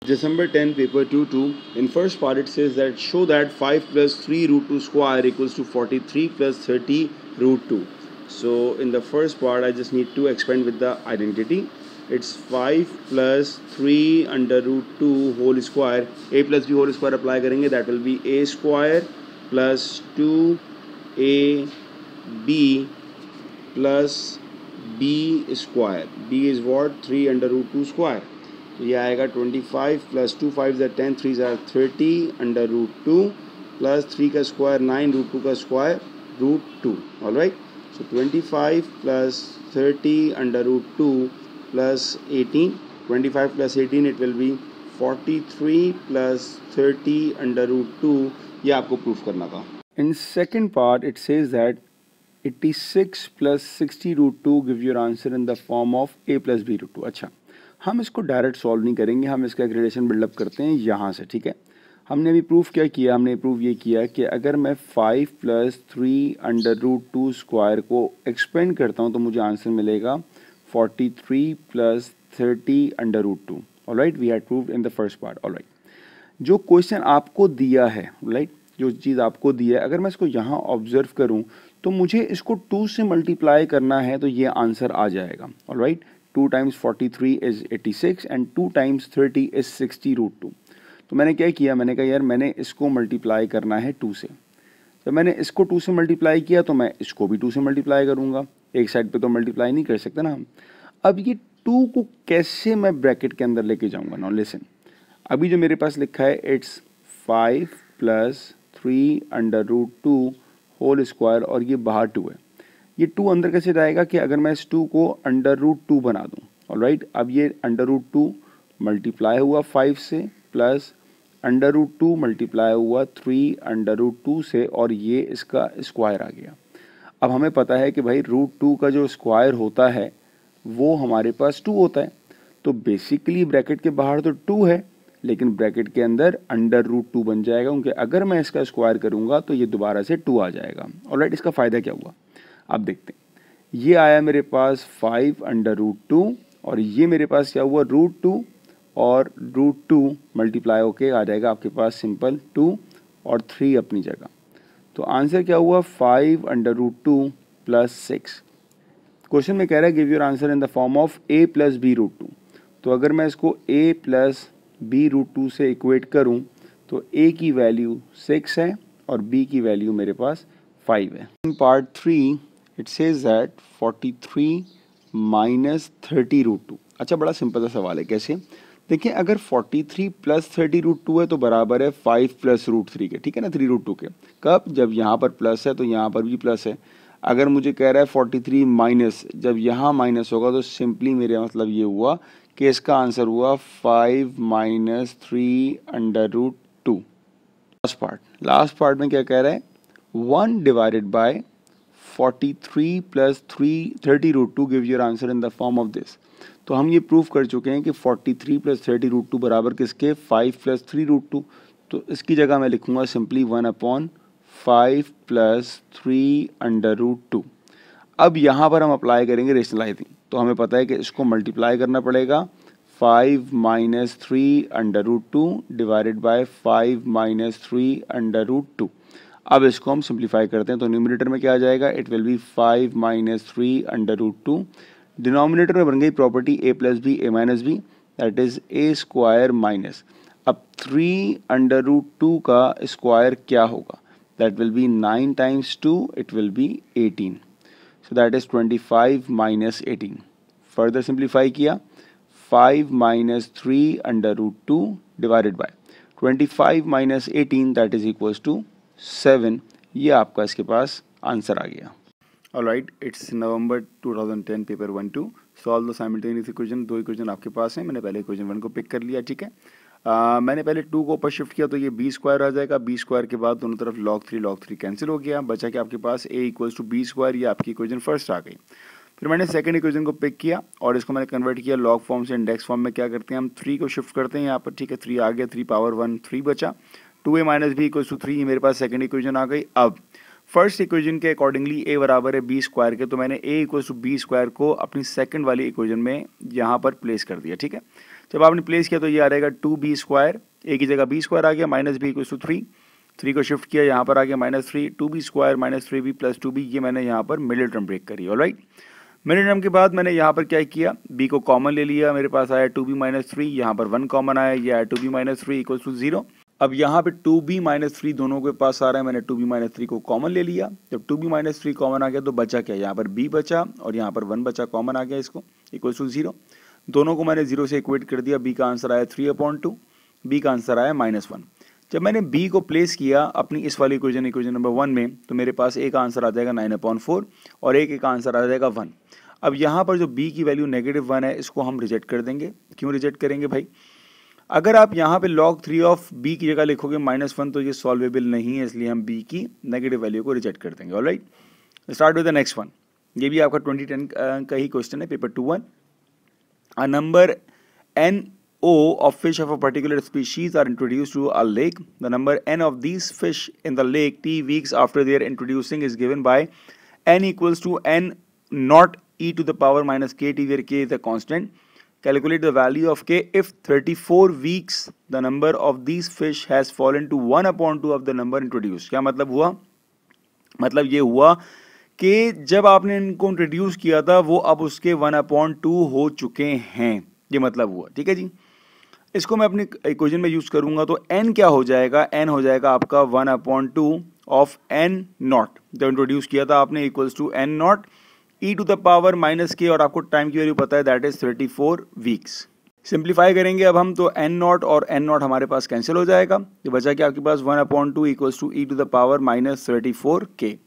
December 10, paper 2-2. In first part, it says that show that 5 plus 3 root 2 square equals to 43 plus 30 root 2. So in the first part, I just need to expand with the identity. It's 5 plus 3 under root 2 whole square. A plus b whole square apply करेंगे, that will be a square plus 2ab plus b square. b is what? 3 under root 2 square. तो ये आएगा 25 plus 2 5 ज़ा 10 3 ज़ा 30 under root 2 plus 3 का square 9 root 2 का square root 2. Alright, so 25 plus 30 under root 2 plus 18. 25 plus 18 it will be 43 plus 30 under root 2. ये आपको proof करना था. In second part it says that 86 plus 60 root 2 give your answer in the form of a plus B root 2. अच्छा, हम इसको direct solve नहीं करेंगे, हम इसका एक रिलेशन बिल्डअप करते हैं यहाँ से. ठीक है, हमने अभी प्रूफ क्या किया? हमने प्रूफ ये किया कि अगर मैं 5 प्लस 3 अंडर रूट 2 स्क्वायर को एक्सपेंड करता हूँ तो मुझे आंसर मिलेगा 43 plus 30 under root 2. Alright, we had proved in the first part. Alright, जो क्वेश्चन आपको दिया है, राइट, जो चीज़ आपको दी है, अगर मैं इसको यहाँ ऑब्जर्व करूँ तो मुझे इसको 2 से मल्टीप्लाई करना है तो ये आंसर आ जाएगा. Alright, 2 times 43 is 86 and 2 times 30 is 60 root 2. तो मैंने क्या किया? मैंने कहा यार मैंने इसको मल्टीप्लाई करना है 2 से. जब मैंने इसको 2 से मल्टीप्लाई किया तो मैं इसको भी 2 से मल्टीप्लाई करूँगा. एक साइड पे तो मल्टीप्लाई नहीं कर सकते ना हम. अब ये 2 को कैसे मैं ब्रैकेट के अंदर लेके जाऊँगा? नाउ लिसन, अभी जो मेरे पास लिखा है it's 5 plus 3 under root 2 whole square और ये बाहर 2 है. ये 2 अंदर कैसे जाएगा कि अगर मैं इस 2 को अंडर रूट 2 बना दूँ. ऑलराइट, अब ये अंडर रूट 2 मल्टीप्लाई हुआ 5 से प्लस अंडर रूट 2 मल्टीप्लाई हुआ 3 अंडर रूट 2 से और ये इसका स्क्वायर आ गया. अब हमें पता है कि भाई रूट 2 का जो स्क्वायर होता है वो हमारे पास 2 होता है. तो बेसिकली ब्रैकेट के बाहर तो 2 है लेकिन ब्रैकेट के अंदर अंडर रूट 2 बन जाएगा क्योंकि अगर मैं इसका स्क्वायर करूँगा तो ये दोबारा से 2 आ जाएगा. ऑलराइट, इसका फ़ायदा क्या हुआ अब देखते हैं. ये आया मेरे पास 5 अंडर रूट 2 और ये मेरे पास क्या हुआ? रूट 2 और रूट 2 मल्टीप्लाई होके आ जाएगा आपके पास सिंपल 2 और 3 अपनी जगह. तो आंसर क्या हुआ? 5 अंडर रूट 2 प्लस 6. क्वेश्चन में कह रहा है give your answer in the form of a plus B root 2. तो अगर मैं इसको a प्लस बी रूट 2 से इक्वेट करूँ तो a की वैल्यू 6 है और b की वैल्यू मेरे पास 5 है. In part 3 it says that 43 minus 30 root 2. अच्छा, बड़ा सिंपल सा सवाल है. कैसे? देखिए, अगर 43 प्लस 30 रूट 2 है तो बराबर है 5 प्लस रूट 3 के. ठीक है ना, 3 रूट 2 के. कब? जब यहाँ पर प्लस है तो यहाँ पर भी प्लस है. अगर मुझे कह रहा है 43 माइनस, जब यहाँ माइनस होगा तो सिंपली मेरा मतलब ये हुआ कि इसका आंसर हुआ 5 minus 3 under root 2. Last part में क्या कह रहा है? 1 divided by 43 plus 30 root 2 give your answer in the form of this. तो हम ये प्रूफ कर चुके हैं कि 43 प्लस 30 रूट 2 बराबर किसके? 5 प्लस 3 रूट 2. तो इसकी जगह मैं लिखूंगा सिंपली 1/5 प्लस 3 अंडर रूट 2. अब यहाँ पर हम अप्लाई करेंगे रेशनलाइजिंग. तो हमें पता है कि इसको मल्टीप्लाई करना पड़ेगा 5 minus 3 under root 2 divided by 5 minus 3 under root 2. अब इसको हम सिंप्लीफाई करते हैं तो न्यूमरेटर में क्या आ जाएगा? It will be 5 minus 3 under root 2. Denominator में बन गई property a plus b a minus b, that is a square minus. अब 3 अंडर रूट 2 का स्क्वायर क्या होगा? That will be 9 times 2, it will be 18. So that is 25 minus 18. Further simplify किया 5 minus 3 under root 2 divided by 25 minus 18 that is equals to 7. ये आपका इसके पास answer आ गया. Alright, it's November 2010 paper 1-2. Solve the simultaneous equation. 2 equation आपके पास हैं. मैंने पहले इक्वेशन 1 को पिक कर लिया. ठीक है, मैंने पहले 2 को ऊपर शिफ्ट किया तो ये b स्क्वायर आ जाएगा. b स्क्वायर के बाद दोनों तरफ log 3 कैंसिल हो गया. बचा कि आपके पास a equals to b square. ये आपकी इक्वेशन फर्स्ट आ गई. फिर मैंने सेकंड इक्वेशन को पिक किया और इसको मैंने कन्वर्ट किया लॉग फॉर्म से इंडेक्स फॉर्म में. क्या करते हैं हम? 3 को शिफ्ट करते हैं यहाँ पर. ठीक है, 3 आ गया, 3 पावर 1 3 बचा. 2a minus B equals to 3. मेरे पास सेकंड इक्वेशन आ गई. अब फर्स्ट इक्वेशन के अकॉर्डिंगली a बराबर है b स्क्वायर के, तो मैंने a equals to b square को अपनी सेकंड वाली इक्वेशन में यहाँ पर प्लेस कर दिया. ठीक है, जब आपने प्लेस किया तो ये आ रहेगा 2b², ए की जगह b² आ गया, माइनस बी इक्वल्स टू 3, 3 को शिफ्ट किया यहाँ पर आ गया -3, 2b² minus 3b plus 2b, ये मैंने यहाँ पर मिडिल टर्म ब्रेक करी। ऑलराइट, मिडिल टर्म के बाद मैंने यहाँ पर क्या किया, b को कॉमन ले लिया, मेरे पास आया 2b माइनस 3, यहाँ पर 1 कॉमन आया, ये आया 2b माइनस 3 इक्वल्स टू 0। अब यहाँ पे 2b माइनस 3 दोनों के पास आ रहा है, मैंने 2b माइनस 3 को कॉमन ले लिया। जब 2b माइनस 3 कॉमन आ गया तो बचा क्या, यहाँ पर b बचा और यहाँ पर 1 बचा, कॉमन आ गया इसको, इक्वल्स टू 0। दोनों को मैंने 0 से इक्वेट कर दिया, b का आंसर आया 3/2, b का आंसर आया -1। जब मैंने b को प्लेस किया अपनी इस वाली इक्वेशन नंबर 1 में, तो मेरे पास a का आंसर आ जाएगा 9/4 और a का आंसर आ जाएगा 1। अब यहाँ पर जो b की वैल्यू -1 है, इसको हम रिजेक्ट कर देंगे। क्यों रिजेक्ट करेंगे भाई, अगर आप यहाँ पे log 3 ऑफ b की जगह लिखोगे -1 तो ये सॉल्वेबल नहीं है, इसलिए हम b की नेगेटिव वैल्यू को रिजेक्ट कर देंगे। Alright, start with the next one. ये भी आपका 2010 का ही क्वेश्चन है, paper 2-1। A number NO of fish of a particular species are introduced to a lake. The number n of these fish in the lake t weeks after their introducing is given by n equals to n not e to the power minus kt, where k is a constant. Calculate the value of k if 34 weeks the number of these fish has fallen to 1/2 of the number introduced. क्या मतलब हुआ, मतलब ये हुआ कि जब आपने इनको इंट्रोड्यूस किया था वो अब उसके 1/2 हो चुके हैं, ये मतलब हुआ। ठीक है जी, इसको मैं अपनी इक्वेशन में यूज करूंगा तो n क्या हो जाएगा, n हो जाएगा आपका 1/2 ऑफ n नॉट, जब इंट्रोड्यूस किया था आपने, equals to n naught e to the power minus के, और आपको टाइम की वैल्यू पता है दैट इज 34 वीक्स। सिंप्लीफाई करेंगे अब हम तो n नॉट और n नॉट हमारे पास कैंसिल हो जाएगा, तो बचा कि आपके पास 1/2 equals to e to the power minus 34k।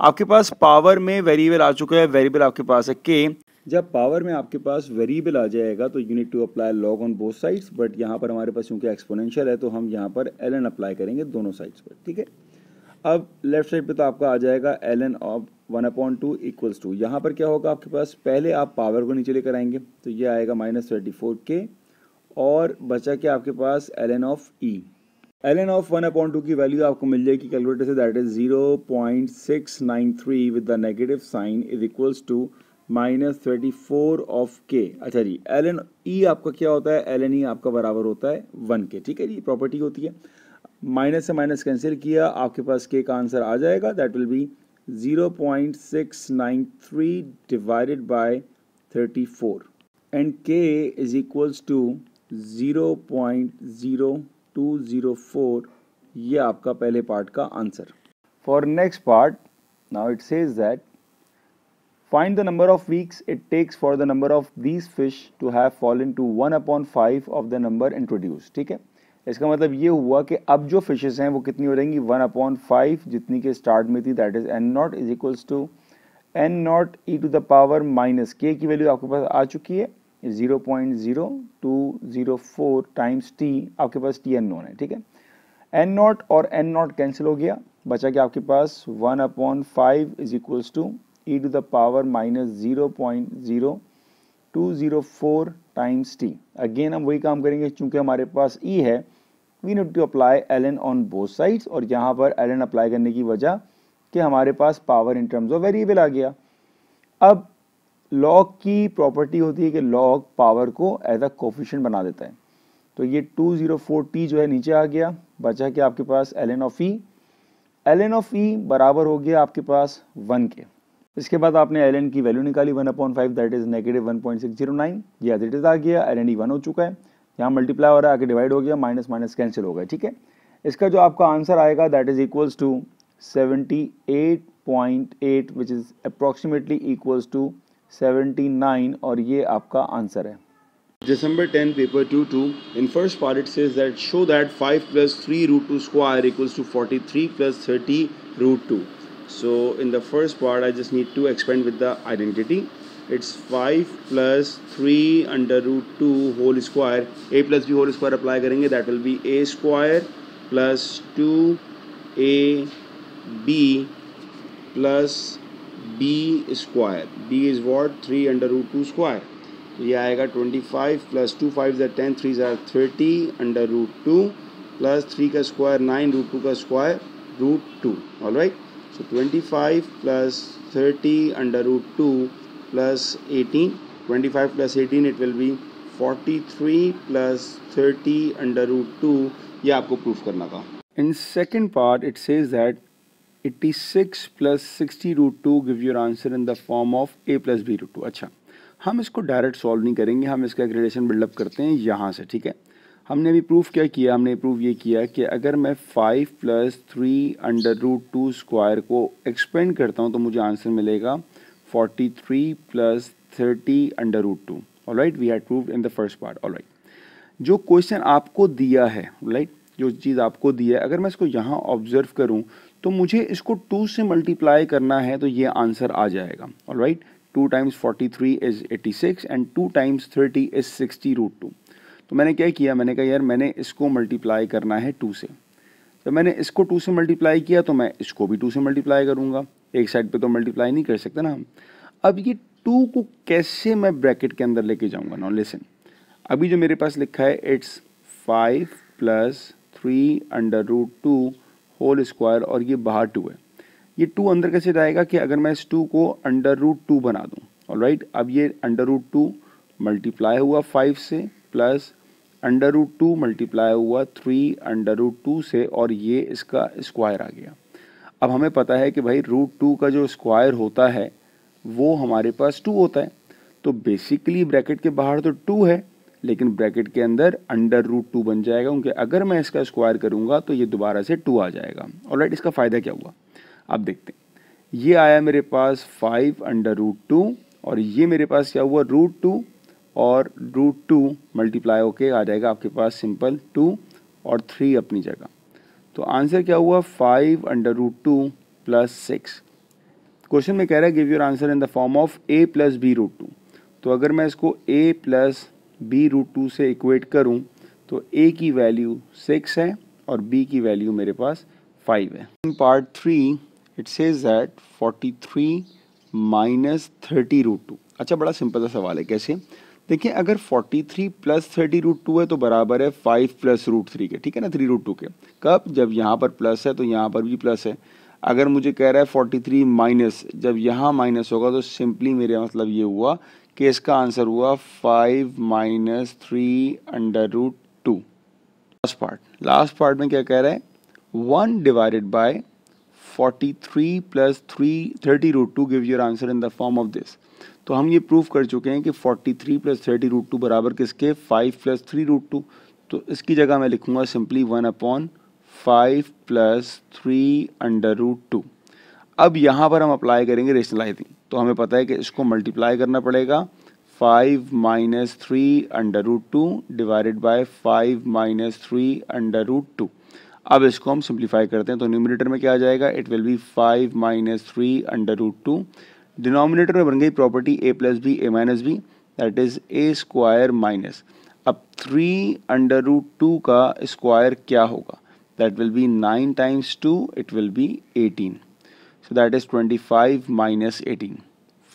आपके पास पावर में वेरिएबल आ चुका है, वेरिएबल आपके पास है k। जब पावर में आपके पास वेरिएबल आ जाएगा तो you need to apply log on both sides, but यहाँ पर हमारे पास क्योंकि एक्सपोनेंशियल है तो हम यहाँ पर ln अप्लाई करेंगे दोनों साइड्स पर। ठीक है, अब लेफ्ट साइड पे तो आपका आ जाएगा ln ऑफ 1/2 इक्वल्स टू, यहाँ पर क्या होगा आपके पास, पहले आप पावर को नीचे लेकर आएंगे तो ये आएगा -34k, और बचा क्या आपके पास ln of e। ln of 1/2 की वैल्यू आपको मिल जाएगी कैलकुलेटर से, that is 0.693 with the negative sign is equals to -34 of k। अच्छा जी, ln e आपका क्या होता है, ln e आपका बराबर होता है 1 के। ठीक है जी, प्रॉपर्टी होती है, माइनस से माइनस कैंसिल किया, आपके पास k का आंसर आ जाएगा, that will be 0.693 divided by 34 and k is equals to 0.0204। ये आपका पहले पार्ट का answer. For next part, now it says that find the number of weeks it takes for the number of these fish to have fallen to 1/5 of the number introduced. ठीक है, इसका मतलब ये हुआ कि अब जो फिशेस हैं वो कितनी हो जाएंगी, 1/5 जितनी के स्टार्ट में थी, that is n naught is equals to n naught e to the power minus k की वैल्यू आपके पास आ चुकी है 0.0204 टाइम्स t, आपके पास t अननोन है। ठीक है, n नॉट और n नॉट कैंसिल हो गया, बचा कि आपके पास 1/5 is equals to e to the power minus 0.0204 times t। Again हम वही काम करेंगे, चूंकि हमारे पास e है, we need to apply ln on both sides, और यहाँ पर ln अप्लाई करने की वजह कि हमारे पास power in terms of variable आ गया। अब लॉग की प्रॉपर्टी होती है कि लॉग पावर को एज अ कोफिशिएंट बना देता है, तो ये 204t जो है नीचे आ गया, बचा कि आपके पास ln ऑफ e बराबर हो गया आपके पास 1 के। इसके बाद आपने ln की वैल्यू निकाली 1/5, दैट इज -1.609, ये एज इट इज आ गया, ln e 1 हो चुका है, यहाँ मल्टीप्लाई हो रहा है, आगे डिवाइड हो गया, माइनस माइनस कैंसिल हो गया। ठीक है, इसका जो आपका आंसर आएगा that is equals to 78.8 which is approximately equals to 79, और ये आपका आंसर है। December 10 paper 2-2, in first part it says that show that 5 plus 3 root 2 square equals to 43 plus 30 root 2. So in the first part I just need to expand with the identity. It's 5 plus 3 under root 2 whole square, a plus b whole square apply करेंगे, that will be a square plus 2ab plus b square. b is what, 3 under root 2 square. तो ये आएगा 25 plus 2 5s are 10, 3s are 30 under root 2 plus 3 का square 9, root 2 का square root 2. All right. So 25 plus 30 under root 2 plus 18. 25 plus 18 it will be 43 plus 30 under root 2, ये आपको proof करना था। In second part it says that 86 plus 60 root 2 give your answer in the form of a plus B root 2। अच्छा, हम इसको direct solve नहीं करेंगे, हम इसका एक रिलेशन बिल्डअप करते हैं यहाँ से, ठीक है। हमने अभी प्रूफ क्या किया, हमने प्रूफ ये किया कि अगर मैं 5 प्लस 3 अंडर रूट 2 स्क्वायर को एक्सपेंड करता हूँ तो मुझे आंसर मिलेगा 43 plus 30 under root 2। Alright, we had proved in the first part. Alright, जो क्वेश्चन आपको दिया है, राइट, जो चीज़ आपको दी है, अगर मैं इसको यहाँ ऑब्जर्व करूँ तो मुझे इसको 2 से मल्टीप्लाई करना है तो ये आंसर आ जाएगा। Alright, 2 times 43 is 86 and 2 times 30 is 60 root 2। तो मैंने क्या किया, मैंने कहा यार मैंने इसको मल्टीप्लाई करना है 2 से। जब मैंने इसको 2 से मल्टीप्लाई किया तो मैं इसको भी 2 से मल्टीप्लाई करूँगा, एक साइड पे तो मल्टीप्लाई नहीं कर सकते ना हम। अब ये 2 को कैसे मैं ब्रैकेट के अंदर लेके जाऊँगा। नाउ लिसन, अभी जो मेरे पास लिखा है it's 5 plus 3 under root 2 whole square और ये बाहर 2 है। ये 2 अंदर कैसे जाएगा कि अगर मैं इस 2 को अंडर रूट 2 बना दूँ। ऑलराइट, अब ये अंडर रूट 2 मल्टीप्लाई हुआ 5 से प्लस अंडर रूट 2 मल्टीप्लाई हुआ 3 अंडर रूट 2 से और ये इसका स्क्वायर आ गया। अब हमें पता है कि भाई रूट 2 का जो स्क्वायर होता है वो हमारे पास 2 होता है। तो बेसिकली ब्रैकेट के बाहर तो 2 है लेकिन ब्रैकेट के अंदर अंडर रूट 2 बन जाएगा, क्योंकि अगर मैं इसका स्क्वायर करूंगा तो ये दोबारा से 2 आ जाएगा। ऑलराइट, इसका फ़ायदा क्या हुआ आप देखते हैं। ये आया मेरे पास 5 अंडर रूट 2 और ये मेरे पास क्या हुआ रूट 2 और रूट 2 मल्टीप्लाई होके आ जाएगा आपके पास सिंपल 2 और 3 अपनी जगह। तो आंसर क्या हुआ 5 अंडर रूट 2 प्लस 6। क्वेश्चन में कह रहा है give your answer in the form of a plus B root 2। तो अगर मैं इसको a प्लस बी रूट 2 से इक्वेट करूं तो a की वैल्यू 6 है और b की वैल्यू मेरे पास 5 है। In part 3 it says that 43 minus 30 root 2। अच्छा, बड़ा सिंपल सा सवाल है, कैसे देखिए, अगर 43 प्लस 30 रूट 2 है तो बराबर है 5 प्लस रूट 3 के, ठीक है ना, 3 रूट 2 के। कब, जब यहाँ पर प्लस है तो यहाँ पर भी प्लस है। अगर मुझे कह रहा है 43 माइनस, जब यहाँ माइनस होगा तो सिंपली मेरा मतलब ये हुआ कि इसका आंसर हुआ 5 minus 3 under root 2। Last part में क्या कह रहा है 1 divided by 43 plus 30 root 2 give your answer in the form of this. तो हम ये प्रूव कर चुके हैं कि 43 प्लस 30 रूट 2 बराबर किसके 5 प्लस 3 रूट 2। तो इसकी जगह मैं लिखूंगा सिंपली 1/5 प्लस 3 अंडर रूट 2। अब यहाँ पर हम अप्लाई करेंगे रेशनलाइजिंग। तो हमें पता है कि इसको मल्टीप्लाई करना पड़ेगा 5 minus 3 under root 2 divided by 5 minus 3 under root 2। अब इसको हम सिंप्लीफाई करते हैं तो न्यूमरेटर में क्या आ जाएगा, it will be 5 minus 3 under root 2। Denominator में बन गई property a plus b a minus b, that is a square minus, अब 3 अंडर रूट 2 का स्क्वायर क्या होगा, that will be 9 times 2, it will be 18, so that is 25 minus 18.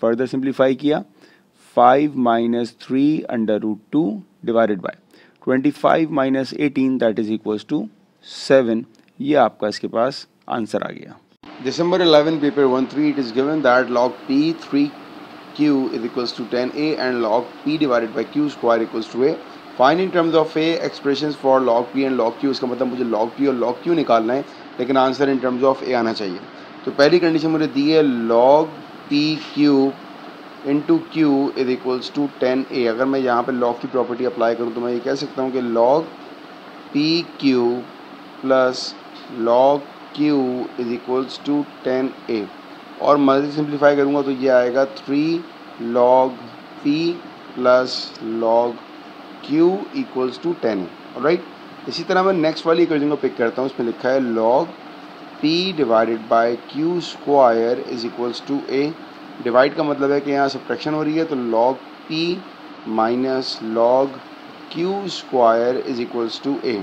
Further simplify किया 5 minus 3 under root 2 divided by 25 minus 18 that is equals to 7। ये आपका इसके पास answer आ गया। December 11 paper 1-3 it is given that log p 3q is equals to 10a and log p divided by q square equals to a. Find in terms of a expressions for log p and log q। इसका मतलब मुझे log p और log q निकालना है लेकिन answer in terms of a आना चाहिए। तो पहली कंडीशन मुझे दी है log p cube into q is equals to 10a। अगर मैं यहाँ पे log की प्रॉपर्टी अप्लाई करूँ तो मैं ये कह सकता हूँ कि log p cube plus log q is equals to 10a और मल्टी सिंप्लीफाई करूँगा तो ये आएगा 3 log p plus log q equals to 10a। Alright, इसी तरह मैं नेक्स्ट वाली इक्वेशन को पिक करता हूँ, उसमें लिखा है log p divided by q square is equals to a। Divide का मतलब है कि यहाँ सब्ट्रैक्शन हो रही है तो log p minus log q square is equals to a।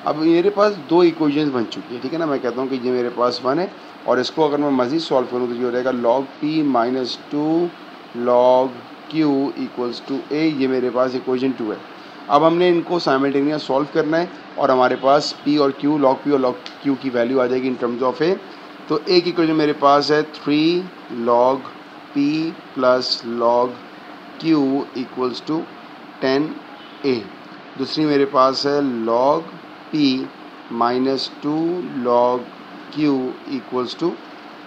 अब मेरे पास दो इक्वेशंस बन चुकी है, ठीक है ना। मैं कहता हूँ कि ये मेरे पास 1 है और इसको अगर मैं मज़ीद सॉल्व करूँ तो ये हो जाएगा log p minus 2 log q equals to a। ये मेरे पास इक्वेशन 2 है। अब हमने इनको साइमल्टेनियस सॉल्व करना है और हमारे पास p और q log p और log q की वैल्यू आ जाएगी इन टर्म्स ऑफ a। तो एक इक्वेशन मेरे पास है 3 log p plus log q equals to 10 ए। दूसरी मेरे पास है log p minus 2 log q equals to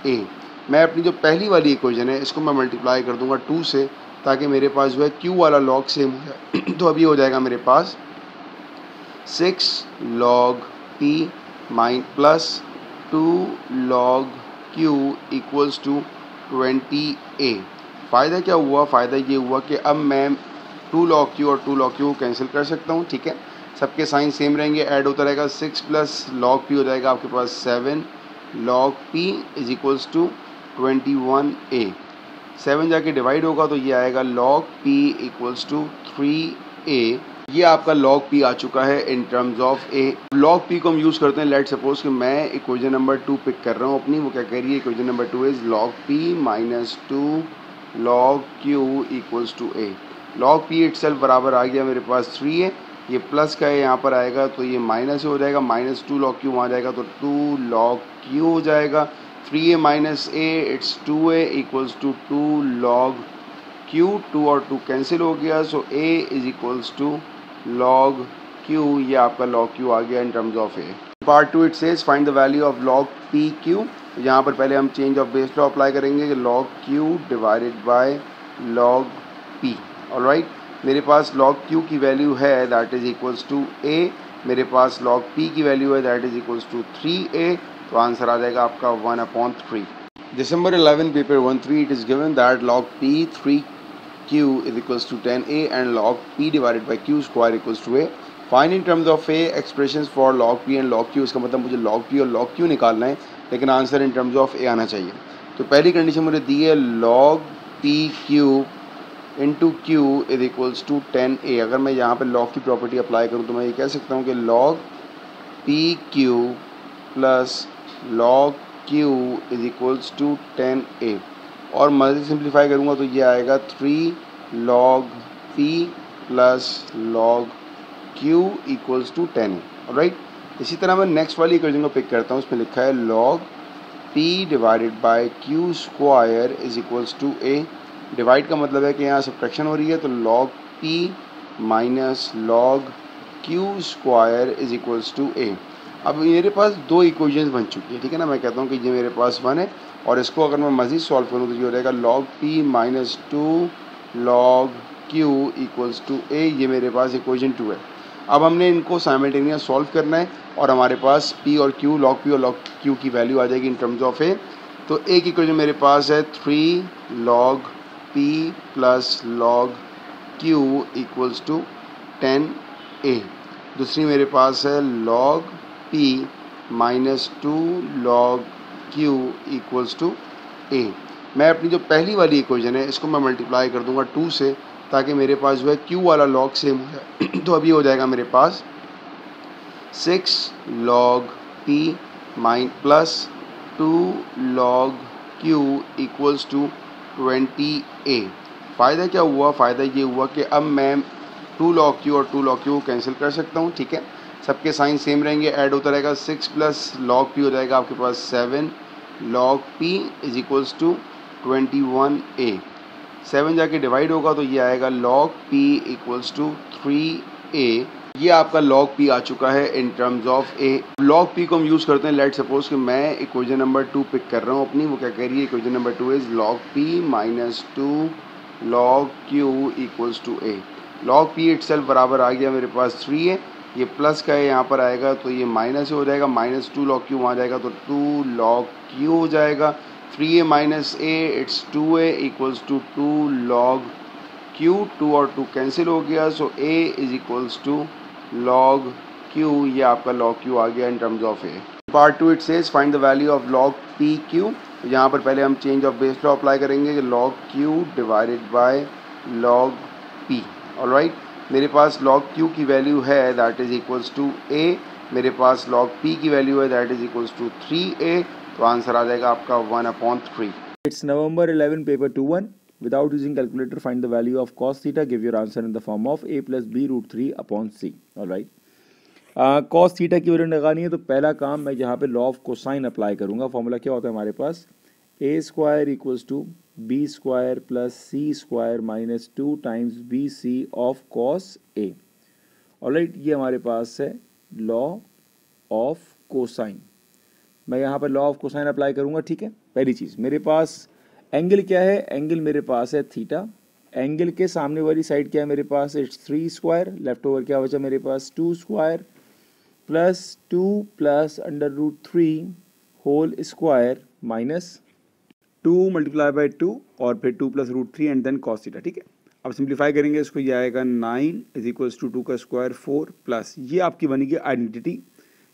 ए। मैं अपनी जो पहली वाली इक्वेशन है इसको मैं मल्टीप्लाई कर दूंगा 2 से, ताकि मेरे पास जो है q वाला log सेम हो जाए। तो अभी हो जाएगा मेरे पास 6 log p माइन plus 2 log q equals to 20a। फ़ायदा क्या हुआ? फ़ायदा ये हुआ कि अब मैं 2 log q और 2 log q को कैंसिल कर सकता हूँ, ठीक है। सबके साइन सेम रहेंगे, ऐड होता रहेगा। 6 प्लस log p हो जाएगा आपके पास 7 log p is equals to 21a। 7 जाके डिवाइड होगा तो ये आएगा log p equals to 3a। ये आपका log p आ चुका है इन terms of a। log p को हम यूज़ करते हैं, लेट सपोज कि मैं इक्वेशन नंबर 2 पिक कर रहा हूँ अपनी। वो क्या कह रही है? Equation number 2 is log p minus 2 log q equals to a। log p itself बराबर आ गया मेरे पास 3 है, ये प्लस का है यहाँ पर आएगा तो ये माइनस हो जाएगा, माइनस 2 log q वहाँ जाएगा तो 2 log q हो जाएगा। 3a minus a it's 2a equals to 2 log q। 2 और 2 कैंसिल हो गया, so a is equals to log q। ये आपका log q आ गया in terms of a। Part 2 it says find the value of log p q। यहाँ पर पहले हम change of base law apply करेंगे कि log q divided by log p। Alright, मेरे पास log q की वैल्यू है that is equals to a, मेरे पास log p की वैल्यू है that is equals to 3a। तो आंसर आ जाएगा आपका 1/3। December 11 paper 1-3 it is given that log p 3q is equals to 10a and log p divided by q square equals to a. Find in terms of a expressions for log p and log q। इसका मतलब मुझे log p और log q निकालना है, लेकिन answer in terms of a आना चाहिए। तो पहली कंडीशन मुझे दी है log p cube into q is equals to 10a। अगर मैं यहाँ पर log की प्रॉपर्टी अप्लाई करूँ तो मैं ये कह सकता हूँ कि log p q plus log q is equals to 10a। और मल्टी सिंप्लीफाई करूँगा तो ये आएगा 3 log p plus log q equals to 10a। Right, इसी तरह मैं नेक्स्ट वाली इक्वेशन को पिक करता हूँ। उसमें लिखा है log p divided by q square is equals to a। Divide का मतलब है कि यहाँ सब्ट्रैक्शन हो रही है, तो log p minus log q square is equals to a। अब मेरे पास दो इक्वेशंस बन चुकी है, ठीक है ना। मैं कहता हूँ कि ये मेरे पास 1 है, और इसको अगर मैं मज़ीद सॉल्व करूँ तो ये हो जाएगा log p minus 2 log q equals to a। ये मेरे पास इक्वेशन 2 है। अब हमने इनको साइमल्टेनियस सॉल्व करना है, और हमारे पास p और q, log p और log q की वैल्यू आ जाएगी इन टर्म्स ऑफ a। तो एक इक्वेशन मेरे पास है 3 log p plus log q equals to 10a। दूसरी मेरे पास है log p minus 2 log q equals to a। मैं अपनी जो पहली वाली इक्वेशन है इसको मैं मल्टीप्लाई कर दूंगा 2 से, ताकि मेरे पास जो है q वाला log सेम हो जाए। तो अभी हो जाएगा मेरे पास 6 log p माइन plus 2 log q equals to 20a। फ़ायदा क्या हुआ? फ़ायदा ये हुआ कि अब मैं 2 log q और 2 log q को कैंसिल कर सकता हूँ, ठीक है। सबके साइन सेम रहेंगे, ऐड होता रहेगा। 6 प्लस log p हो जाएगा आपके पास 7 log p is equals to 21a। 7 जाके डिवाइड होगा तो ये आएगा log p equals to 3a। ये आपका log p आ चुका है इन terms of a। log p को हम यूज़ करते हैं, लेट सपोज कि मैं इक्वेशन नंबर 2 पिक कर रहा हूँ अपनी। वो क्या कह रही है? Equation number 2 is log p minus 2 log q equals to a। log p itself बराबर आ गया मेरे पास 3 है, ये प्लस का है यहाँ पर आएगा तो ये माइनस हो जाएगा, माइनस 2 log q वहाँ जाएगा तो 2 log q हो जाएगा। 3a minus a it's 2a equals to 2 log q। 2 और 2 कैंसिल हो गया, so a is equals to log q। ये आपका log q आ गया in terms of a। Part 2 it says find the value of log p q। यहाँ पर पहले हम change of base law apply करेंगे कि log q divided by log p। Alright, मेरे पास log q की वैल्यू है that is equals to a, मेरे पास log p की वैल्यू है that is equals to 3a। तो आंसर आ जाएगा आपका 1/3। It's November 11 paper 2-1. Without using calculator, find the value of cos theta. Give your answer in the form of a plus b root 3 upon c. Alright. cos theta की value लगानी है, तो पहला काम मैं यहाँ पे लॉ ऑफ कोसाइन अप्लाई करूँगा। फॉर्मूला क्या होता है हमारे पास? A square equals to B square plus C square minus 2 times B C of cos A. Alright, ये हमारे पास है लॉ ऑफ कोसाइन। मैं यहाँ पर लॉ ऑफ कोसाइन अप्लाई करूँगा, ठीक है। पहली चीज़, मेरे पास एंगल क्या है, एंगल मेरे पास है थीटा। एंगल के सामने वाली साइड क्या है मेरे पास, इट्स 3 स्क्वायर। लेफ्ट ओवर क्या बचा मेरे पास, 2 square plus 2 plus √3 whole square minus 2 multiply by 2 और फिर 2 plus √3 and then cos theta, ठीक है। अब सिंप्लीफाई करेंगे इसको, ये आएगा 9 इज इक्वल्स टू 2 का स्क्वायर 4 प्लस ये आपकी बनेगी identity,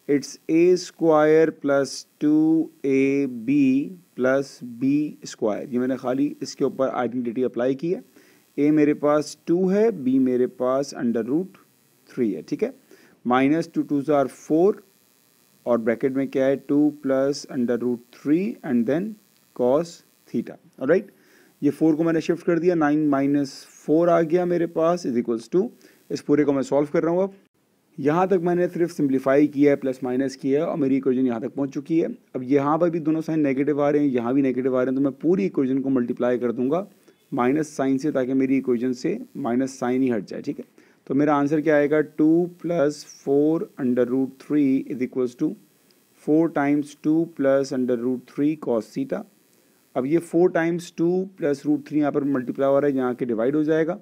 it's a square plus 2ab plus b square. ये मैंने खाली इसके ऊपर आइडेंटिटी अप्लाई की है। ए मेरे पास 2 है, बी मेरे पास √3 है, ठीक है। माइनस 2 2 ज़ार 4 और ब्रैकेट में क्या है 2 plus √3 and then cos theta, alright. ये 4 को मैंने शिफ्ट कर दिया, 9 माइनस 4 आ गया मेरे पास इज इक्वल्स टू, इस पूरे को मैं सॉल्व कर रहा हूँ। अब यहाँ तक मैंने सिर्फ सिंप्लीफाई किया है, प्लस माइनस किया है और मेरी इक्वेशन यहाँ तक पहुँच चुकी है। अब यहाँ पर भी दोनों साइन नेगेटिव आ रहे हैं, यहाँ भी नेगेटिव आ रहे हैं, तो मैं पूरी इक्वेशन को मल्टीप्लाई कर दूंगा माइनस साइन से, ताकि मेरी इक्वेशन से माइनस साइन ही हट जाए, ठीक है। तो मेरा आंसर क्या आएगा, 2 plus 4 √3 is equals to 4 times 2 plus √3 cos theta. अब ये 4 टाइम्स 2 प्लस √3 यहाँ पर मल्टीप्लाई हो रहा है, यहाँ के डिवाइड हो जाएगा,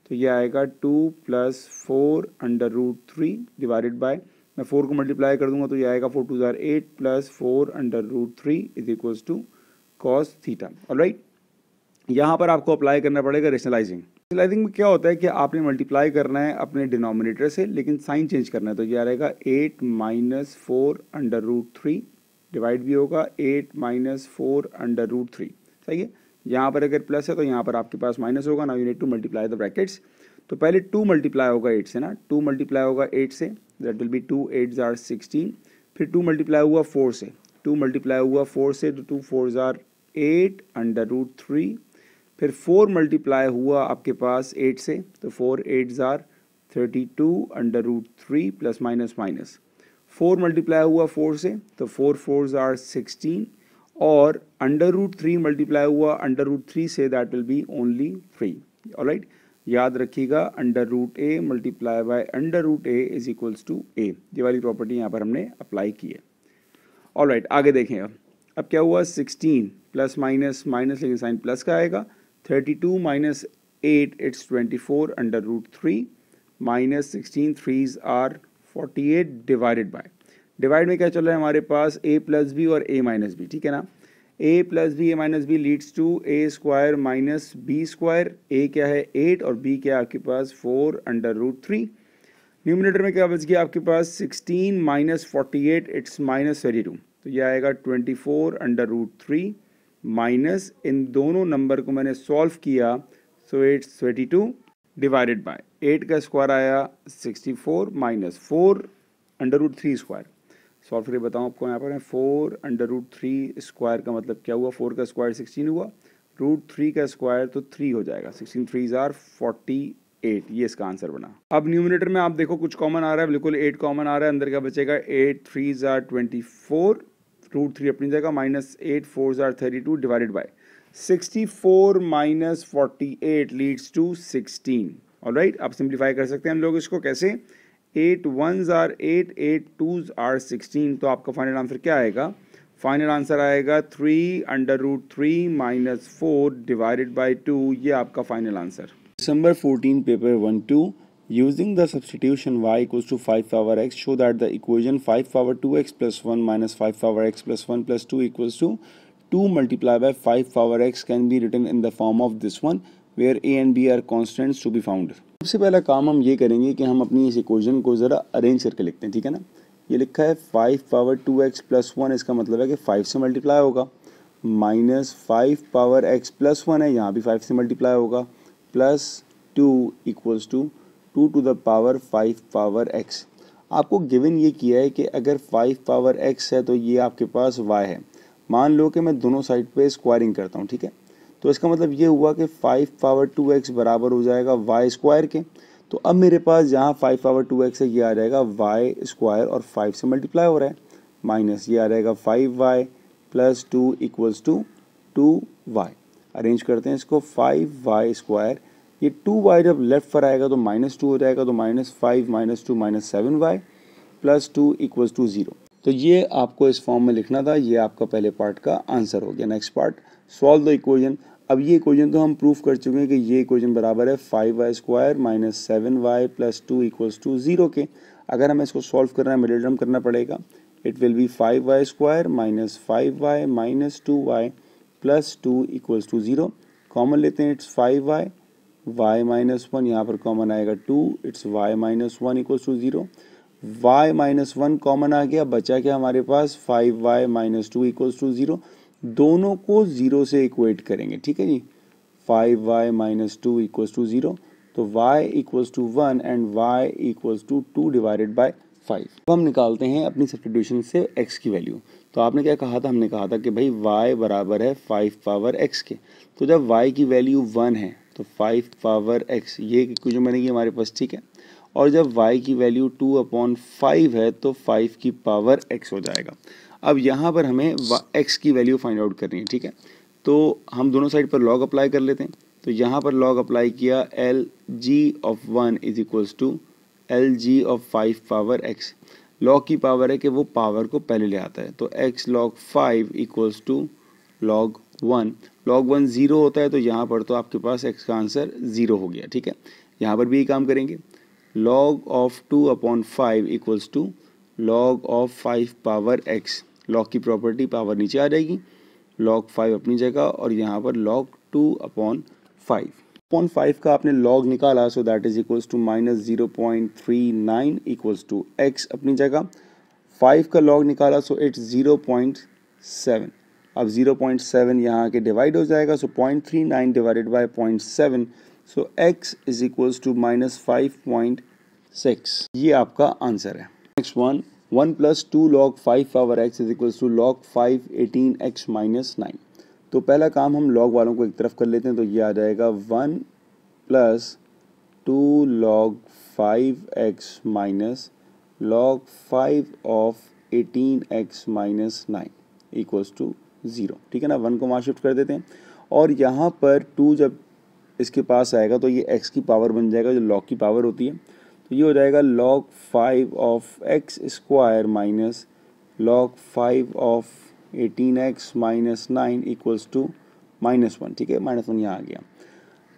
तो ये आएगा 2 प्लस 4 √3 डिवाइडेड बाय, मैं 4 को मल्टीप्लाई कर दूंगा तो ये आएगा 4 2 ज़ार 8 plus 4 √3 is equals to cos theta, alright. यहाँ पर आपको अप्लाई करना पड़ेगा रेशनलाइजिंग। रेशनलाइजिंग में क्या होता है कि आपने मल्टीप्लाई करना है अपने डिनोमिनेटर से, लेकिन साइन चेंज करना है, तो ये आएगा 8 माइनस 4 √3 डिवाइड भी होगा 8 माइनस 4 √3, सही है। यहाँ पर अगर प्लस है तो यहाँ पर आपके पास माइनस होगा, now you need to multiply the brackets. तो पहले 2 मल्टीप्लाई होगा 8 से ना, 2 मल्टीप्लाई होगा 8 से, दैट विल बी 2 8 ज़ार 16, फिर 2 मल्टीप्लाई हुआ 4 से, 2 मल्टीप्लाई हुआ 4 से तो 2 4 ज़ार 8 √3, फिर 4 मल्टीप्लाई हुआ आपके पास 8 से, तो 4 8 ज़ार 32 √3 प्लस माइनस माइनस, 4 मल्टीप्लाई हुआ 4 से, तो 4 4 ज़ार 16 और √3 मल्टीप्लाई हुआ √3 से, that will be only 3, alright. याद रखिएगा √a multiply by √a is equals to a, ये वाली प्रॉपर्टी यहाँ पर हमने अप्लाई की है, ऑलराइट। आगे देखें, अब क्या हुआ 16 प्लस माइनस माइनस, लेकिन साइन प्लस का आएगा, 32 minus 8 it's 24 √3 minus 16 3s are 48 divided by, divide में क्या चल रहा है हमारे पास a प्लस बी और a माइनस बी, ठीक है ना। a plus b a minus b leads to a square minus b square, a क्या है 8 और b क्या है आपके पास 4 √3। न्यूमिनेटर में क्या बच गया आपके पास 16 माइनस 48 इट्स माइनस 32, तो ये आएगा 24 √3 माइनस, इन दोनों नंबर को मैंने सॉल्व किया, सो इट्स 32 डिवाइडेड बाय 8 का स्क्वायर आया 64 माइनस 4 √3 स्क्वायर। सॉल्व करके बताऊँ आपको, यहाँ पर है 4 √3 स्क्वायर का मतलब क्या हुआ, 4 का स्क्वायर 16 हुआ, √3 का स्क्वायर तो 3 हो जाएगा, 16 3s आर 48, ये इसका आंसर बना। अब न्यूमिनेटर में आप देखो कुछ कॉमन आ रहा है, बिल्कुल 8 कॉमन आ रहा है, अंदर क्या बचेगा 8 3s आर 24, √3 अपनी जगह, minus 8 4s are 32 divided by 64 minus 48 leads to 16, alright. आप सिंप्लीफाई कर सकते हैं हम लोग इसको कैसे, 8 1s आर 8 8 2s आर 16, तो आपका फाइनल आंसर क्या आएगा, फाइनल आंसर आएगा 3 √3 माइनस 4 डिवाइडेड बाय 2, ये आपका final answer. December 14 paper 1-2, using the substitution y equals to 5 power x, show that the equation 5 power 2x plus 1 minus 5 power x plus 1 plus 2 equals to 2 multiplied by 5 power x can be written in the form of this one, where a and b are constants to be found। सबसे पहला काम हम ये करेंगे कि हम अपनी इस इक्वेशन को ज़रा अरेंज करके लिखते हैं, ठीक है ना। ये लिखा है 5 पावर 2x प्लस 1, इसका मतलब है कि 5 से मल्टीप्लाई होगा, माइनस 5 पावर x प्लस 1 है, यहाँ भी 5 से मल्टीप्लाई होगा, plus 2 equals to 2 to the power 5 power x। आपको गिवन ये किया है कि अगर 5 पावर x है तो ये आपके पास y है। मान लो कि मैं दोनों साइड पे स्क्वायरिंग करता हूँ, ठीक है, तो इसका मतलब ये हुआ कि 5 पावर 2x बराबर हो जाएगा y स्क्वायर के। तो अब मेरे पास जहाँ 5 पावर 2x है, ये आ जाएगा y स्क्वायर और 5 से मल्टीप्लाई हो रहा है, माइनस ये आ जाएगा 5y plus 2 equals to 2y। Arrange करते हैं इसको, 5y स्क्वायर ये 2y जब लेफ्ट पर आएगा तो -2 हो जाएगा, तो -5 -2 -7y प्लस 2 इक्वल्स टू 0। तो ये आपको इस फॉर्म में लिखना था, ये आपका पहले पार्ट का आंसर हो गया। Next part, solve the equation. अब ये इक्वेशन तो हम प्रूफ कर चुके हैं कि ये इक्वेशन बराबर है 5y square minus 7y plus 2 equals to 0 के। अगर हमें इसको सॉल्व करना है, मिडिल टर्म करना पड़ेगा। It will be 5y square minus 5y minus 2y plus 2 equals to 0। Common लेते हैं, इट्स 5y, y माइनस 1 यहाँ पर कॉमन आएगा 2, it's y minus 1 equals to 0। y minus 1 common आ गया, बचा क्या हमारे पास 5y माइनस 2 इक्वल्स टू 0। दोनों को 0 से इक्वेट करेंगे, ठीक है जी। 5y माइनस 2 इक्वल्स टू 0, तो y equals to 1 and y equals to 2 divided by 5। अब हम निकालते हैं अपनी सब्स्टिट्यूशन से x की वैल्यू। तो आपने क्या कहा था, हमने कहा था कि भाई y बराबर है 5 पावर x के। तो जब y की वैल्यू 1 है तो 5 पावर x, ये इक्वेशन बनेगी हमारे पास, ठीक है। और जब y की वैल्यू 2/5 है तो 5 की पावर x हो जाएगा। अब यहाँ पर हमें x की वैल्यू फाइंड आउट करनी है, ठीक है। तो हम दोनों साइड पर लॉग अप्लाई कर लेते हैं। तो यहाँ पर लॉग अप्लाई किया, L G of 1 is equals to L G of 5 power x। Log की पावर है कि वो पावर को पहले ले आता है, तो x log 5 equals to log 1। log 1 0 होता है, तो यहाँ पर तो आपके पास x का आंसर 0 हो गया, ठीक है। यहाँ पर भी ये काम करेंगे, log of 2/5 equals to log of 5 power x। log की प्रॉपर्टी, पावर नीचे आ जाएगी, log 5 अपनी जगह और यहाँ पर log 2/5 का आपने log निकाला, so that is equals to minus 0.39 equals to x अपनी जगह। 5 का log निकाला, सो इट्स 0.7। अब 0.7 यहाँ के डिवाइड हो जाएगा, so 0.39 divided by 0.7, so x is equals to minus 5.6। ये आपका आंसर है। Next one, 1 plus 2 log 5 power x is equals to log 5 18x minus 9। तो पहला काम हम log वालों को एक तरफ कर लेते हैं, तो ये आ जाएगा 1 plus 2 log 5x minus log 5 of 18x minus 9 equals to 0, ठीक है ना। 1 को वहाँ शिफ्ट कर देते हैं और यहाँ पर 2 जब इसके पास आएगा तो ये x की पावर बन जाएगा, जो log की पावर होती है। तो ये हो जाएगा log 5 of x square minus log 5 of 18x minus 9 equals to -1, ठीक है। -1 यहाँ आ गया,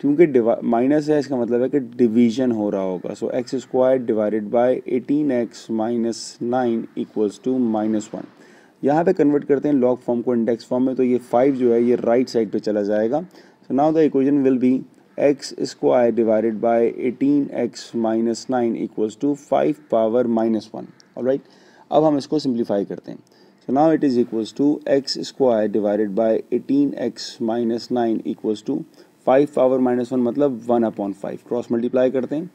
क्योंकि माइनस है, इसका मतलब है कि डिवीजन हो रहा होगा। So x square divided by 18x minus 9 equals to -1। यहाँ पे कन्वर्ट करते हैं लॉग फॉर्म को इंडेक्स फॉर्म में, तो ये 5 जो है ये राइट साइड पे चला जाएगा। So now the equation will be x square divided by 18x minus 9 equals to 5 power -1। Alright, अब हम इसको सिंप्लीफाई करते हैं। So now it is equals to x square divided by 18x minus 9 equals to 5 power -1 मतलब 1/5। Cross multiply करते हैं,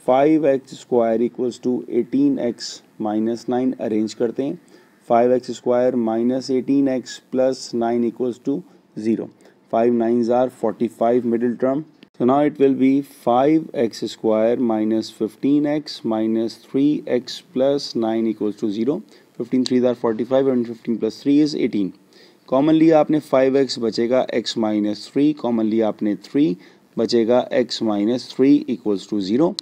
5x square equals to 18x minus 9 arrange करते हैं, 5x square minus 18x plus 9 equals to 0। 5 9s are 45 middle term. So now it will be 5x square minus 15x minus 3x plus 9 equals to 0. 15 3s are 45 and 15 plus 3 is 18. Common लिया आपने 5x बचेगा x minus 3, common लिया आपने 3 बचेगा x minus 3 equals to 0।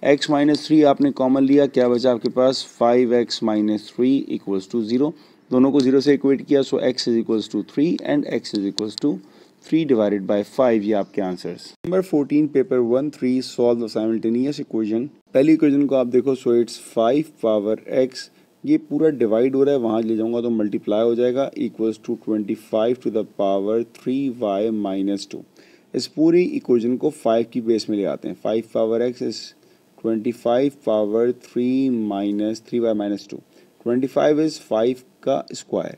x minus 3 आपने common लिया, क्या बचा आपके पास 5x माइनस 3 इक्वल्स टू 0। दोनों को 0 से इक्वेट किया, so x is equals to 3 and x is equals to 3 divided by 5। ये आपके answers. Number 14 paper 1-3 solve the simultaneous equation. पहली इक्वेशन को आप देखो, सो इट्स 5 पावर x, ये पूरा डिवाइड हो रहा है, वहाँ ले जाऊंगा तो मल्टीप्लाई हो जाएगा, equals to 25 to the power 3y minus 2। इस पूरी इक्वेशन को 5 की बेस में ले आते हैं। 5 power x is 25 power 3 minus 3y minus 2। 25 is 5 का square.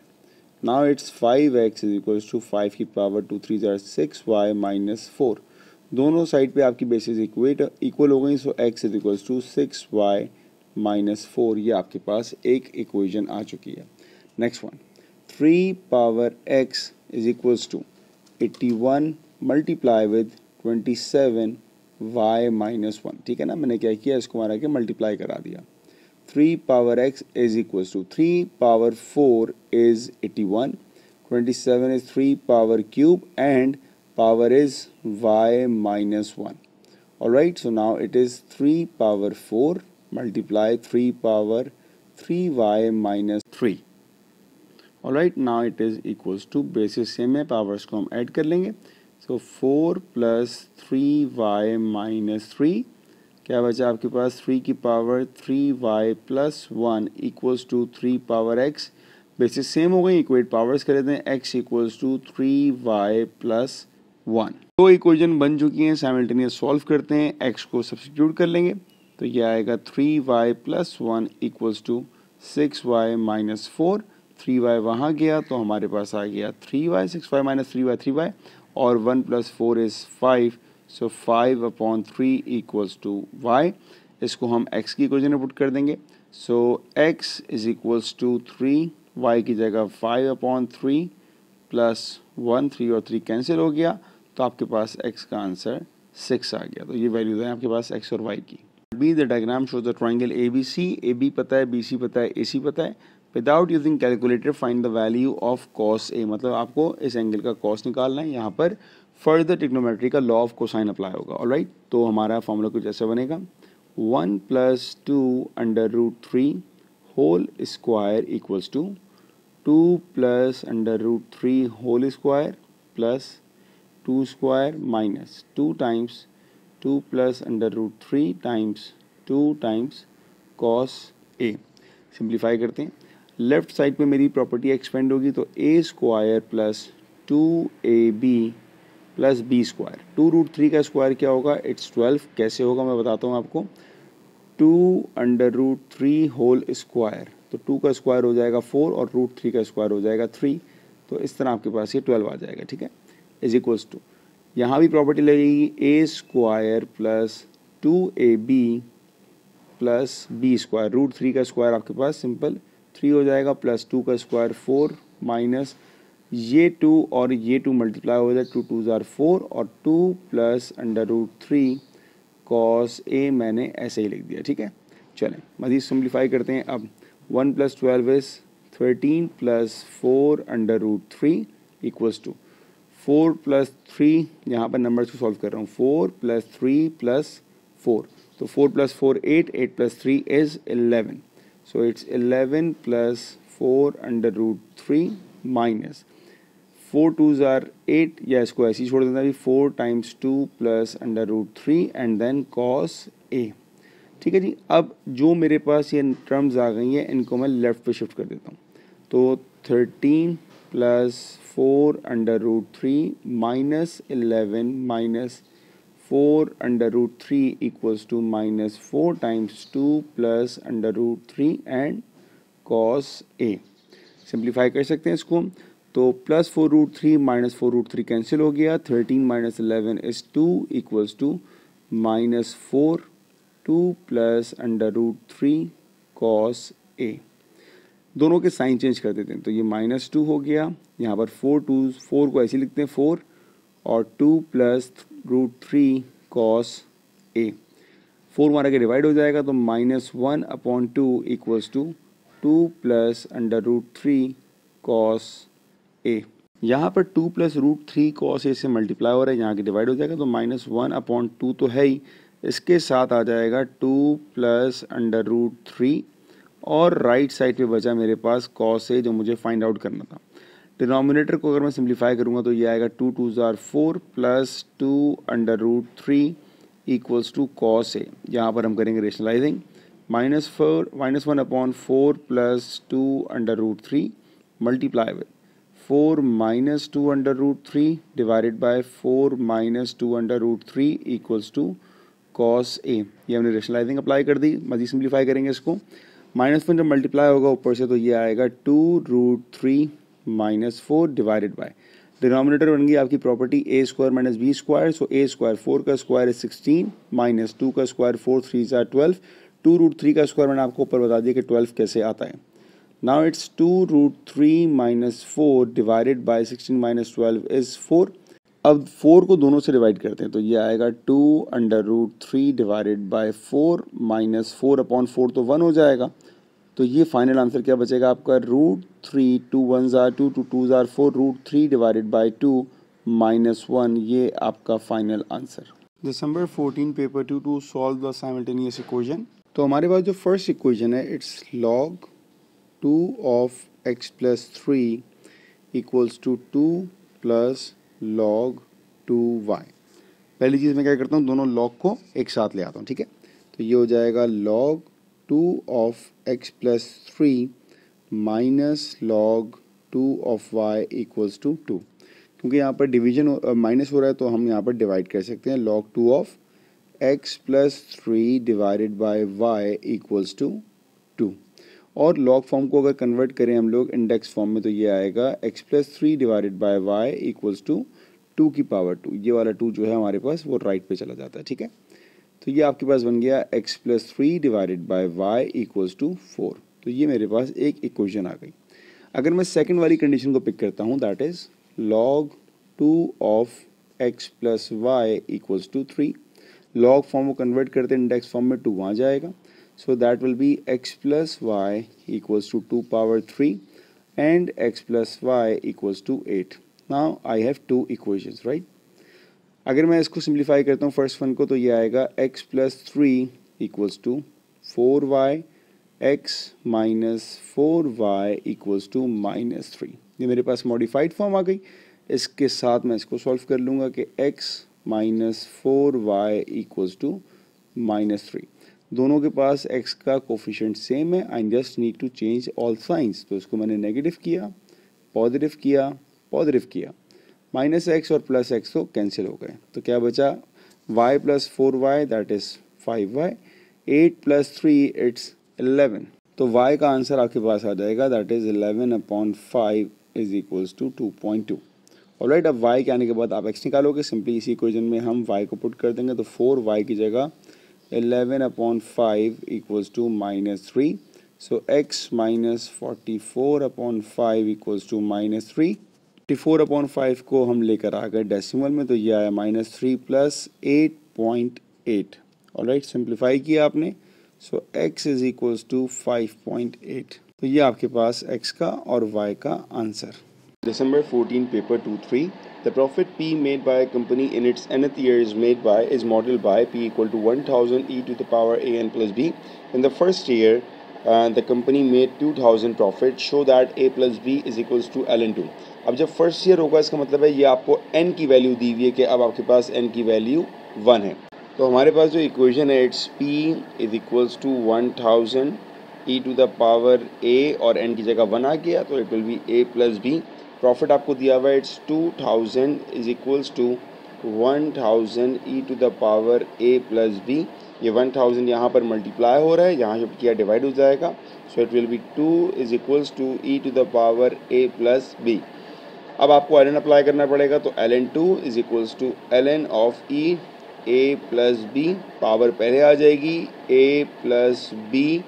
Now it's 5x is equals to 5 की पावर 2 3 जार 6y माइनस 4। दोनों साइड पे आपकी बेसिस इक्वल हो गई, so x is equals to 6y minus 4। ये आपके पास एक इक्वेशन आ चुकी है। Next one, 3 power x is equals to 81 multiply with 27y minus 1, ठीक है ना। मैंने क्या किया, इसको मारा के मल्टीप्लाई करा दिया। 3 power x is equals to 3 power 4 is 81, 27 is 3 power cube and power is y minus 1. Alright, so now it is 3 power 4 multiply 3 power 3y minus 3. Alright, now it is equals to basis same है, powers को हम add कर लेंगे. So 4 plus 3y minus 3, क्या बचा आपके पास 3 की power 3y plus 1 equals to 3 power x. Basis same हो गई, इक्वेट पावर्स कर लेते हैं, x equals to 3y plus 1. दो इक्वेशन बन चुकी हैं, साइमल्टेनियस सॉल्व करते हैं, x को सब्स्टिट्यूट कर लेंगे तो ये आएगा 3y plus 1 equals to 6y minus 4. 3y वहाँ गया तो हमारे पास आ गया 3y, 6y minus 3y 3y, और 1 plus 4 is 5, so 5 upon 3 equals to y. इसको हम x की इक्वेशन में पुट कर देंगे, so x is equals to 3, y की जगह 5 upon 3 plus 1, 3 और 3 कैंसिल हो गया तो आपके पास x का आंसर 6 आ गया. तो ये वैल्यूज हैं आपके पास x और y की. Be the diagram show the triangle ABC. AB पता है, BC पता है, AC पता है. Without using calculator find the value of cos a. मतलब आपको इस एंगल का कॉस निकालना है. यहाँ पर फर्दर ट्रिग्नोमेट्री का लॉ ऑफ कोसाइन अप्लाई होगा. ऑलराइट, तो हमारा फॉर्मूला कुछ ऐसा बनेगा 1 plus 2 under root 3 whole square equals to 2 plus under root 3 whole square plus 2 square minus 2 times 2 plus under root 3 times 2 times cos a. Simplify करते हैं. Left side पे मेरी प्रॉपर्टी एक्सपेंड होगी तो a square plus 2ab plus b square. 2 root 3 का square क्या होगा, it's 12. कैसे होगा मैं बताता हूँ आपको. 2 अंडर रूट 3 होल स्क्वायर, तो 2 का स्क्वायर हो जाएगा 4 और रूट 3 का स्क्वायर हो जाएगा 3. तो इस तरह आपके पास ये 12 आ जाएगा. ठीक है, इज इक्वल्स टू, यहाँ भी प्रॉपर्टी लगेगी a square plus 2ab plus b square. Root 3 का स्क्वायर आपके पास सिंपल 3 हो जाएगा प्लस 2 का स्क्वायर 4 माइनस ये 2 और ये 2 मल्टीप्लाई हो जाएगा, 2 2 आर 4 और 2 plus under root 3 cos A मैंने ऐसे ही लिख दिया. ठीक है, चलें मज़ीद सिंप्लीफाई करते हैं. अब 1 plus 12 is 13 plus 4 under root 3 equals to 4 plus 3, यहाँ पर नंबर्स को सॉल्व कर रहा हूँ. 4 प्लस 3 प्लस 4, तो 4 plus 4 8, 8 plus 3 is 11. So it's 11 plus 4 under root 3 minus 4 2s are 8, या इसको ऐसे ही छोड़ देना भी 4 times 2 plus under root 3 and then cos a. ठीक है जी. अब जो मेरे पास ये टर्म्स आ गई हैं इनको मैं लेफ्ट पे शिफ्ट कर देता हूँ. तो 13 plus 4 under root 3 minus 11 minus 4 under root 3 equals to minus 4 times 2 plus under root 3 and cos a. Simplify कर सकते हैं इसको. तो plus 4 root 3 minus 4 root 3 cancel हो गया. 13 minus 11 is 2 equals to minus 4 2 plus under root 3 cos a. दोनों के sign change कर देते हैं तो ये माइनस 2 हो गया. यहाँ पर 4 को ऐसे लिखते हैं 4 और 2 प्लस रूट 3 cos a. 4 मारा के डिवाइड हो जाएगा तो minus 1 upon 2 equals to 2 plus under root 3 cos a. यहाँ पर 2 प्लस रूट 3 cos a से मल्टीप्लाई हो रहा है, यहाँ के डिवाइड हो जाएगा तो माइनस 1 अपॉन 2 तो है ही, इसके साथ आ जाएगा 2 प्लस अंडर रूट 3 और राइट साइड पे बचा मेरे पास cos a जो मुझे फाइंड आउट करना था. डिनोमिनेटर को अगर मैं सिंप्लीफाई करूँगा तो ये आएगा 2 2s are 4 plus 2 under root 3 equals to cos a. यहाँ पर हम करेंगे rationalising. Minus 1 upon 4 plus 2 under root 3 multiply with 4 minus 2 under root 3 divided by 4 minus 2 under root 3 equals to cos a. ये हमने रेशनलाइजिंग अप्लाई कर दी. मज़ीद simplify करेंगे इसको. माइनस 1 जब मल्टीप्लाई होगा ऊपर से तो ये आएगा 2 root 3 minus 4 divided by, denominator बन गई आपकी property a square minus b square. So a square 4 का स्क्वायर इज 16 माइनस 2 का स्क्वायर 4 3 are 12. 2 रूट 3 का स्क्वायर मैंने आपको ऊपर बता दिया कि 12 कैसे आता है. Now it's 2 root 3 minus 4 divided by 16 minus 12 is 4. अब 4 को दोनों से डिवाइड करते हैं तो ये आएगा 2 under root 3 divided by 4 minus 4 upon 4 तो 1 हो जाएगा. तो ये फाइनल आंसर क्या बचेगा आपका, root 3 2 1s are 2 2 2s are 4 root 3 divided by 2 minus 1. ये आपका final answer. December 14 paper 2 to solve the simultaneous equation. तो हमारे पास जो फर्स्ट इक्वेशन है it's log 2 of x plus 3 equals to 2 plus log 2y। पहली चीज़ मैं क्या करता हूँ, दोनों log को एक साथ ले आता हूँ, ठीक है। तो ये हो जाएगा log 2 of x plus 3 minus log 2 of y equals to 2। क्योंकि यहाँ पर डिवीजन माइनस हो रहा है तो हम यहाँ पर डिवाइड कर सकते हैं। log 2 of x plus 3 divided by y equals to 2। और log फॉर्म को अगर कन्वर्ट करें हम लोग इंडेक्स फॉर्म में तो ये आएगा x plus 3 divided by y equals to 2 की पावर 2। ये वाला 2 जो है हमारे पास वो राइट पे चला जाता है, ठीक है। तो ये आपके पास बन गया x plus 3 divided by y equals to 4। तो ये मेरे पास एक इक्वेशन आ गई। अगर मैं सेकंड वाली कंडीशन को पिक करता हूँ that is log 2 of x plus y equals to 3। log form को कन्वर्ट करते हैं इंडेक्स फॉर्म में 2 वहाँ जाएगा। So that will be x plus y equals to 2 power 3 and x plus y equals to 8। Now I have 2 equations, right. अगर मैं इसको simplify करता हूँ फर्स्ट वन को तो ये आएगा x plus 3 equals to 4y x minus 4y equals to minus 3। ये मेरे पास मॉडिफाइड फॉर्म आ गई। इसके साथ मैं इसको सॉल्व कर लूँगा कि x minus 4y equals to minus 3। दोनों के पास x का कोफिशिएंट सेम है। I just need to change all signs. तो इसको मैंने नेगेटिव किया, पॉजिटिव किया, माइनस x और प्लस x तो कैंसिल हो गए। तो क्या बचा, y plus 4y that is 5y, 8 plus 3 it's 11। तो y का आंसर आपके पास आ जाएगा that is 11/5 is equals to 2.2। Alright, अब y के आने के बाद आप x निकालोगे। सिंपली इसी इक्वेशन में हम y को पुट कर देंगे तो 4y की जगह 11/5 equals to minus 3। So x minus 44/5 equals to minus 3। 44/5 को हम लेकर आ गए डेसिमल में तो ये आया माइनस 3 प्लस 8.8। ऑलराइट, सिंप्लीफाई किया आपने। सो x इज इक्वल्स टू 5.8। तो ये आपके पास x का और y का answer. December 14 paper 2-3 the profit P made by a company in its nth year is modeled by P equal to 1000 e to the power an plus b. In the first year the company made 2000 profit. Show that a plus b is equals to ln2। अब जब first year होगा इसका मतलब है ये आपको n की value दी हुई है कि अब आपके पास n की वैल्यू 1 है। तो हमारे पास जो इक्वेशन है it's P is equals to 1000 e to the power a और n की जगह 1 आ गया तो इट will be a plus b। Profit आपको दिया हुआ है it's 2000 is equals to 1000 e to the power a plus b। ये 1000 यहाँ पर मल्टीप्लाई हो रहा है, यहाँ शिफ्ट किया डिवाइड हो जाएगा। So it will be 2 is equals to e to the power a plus b। अब आपको ln अप्लाई करना पड़ेगा तो ln2 is equals to ln of e a plus b। Power पहले आ जाएगी a plus b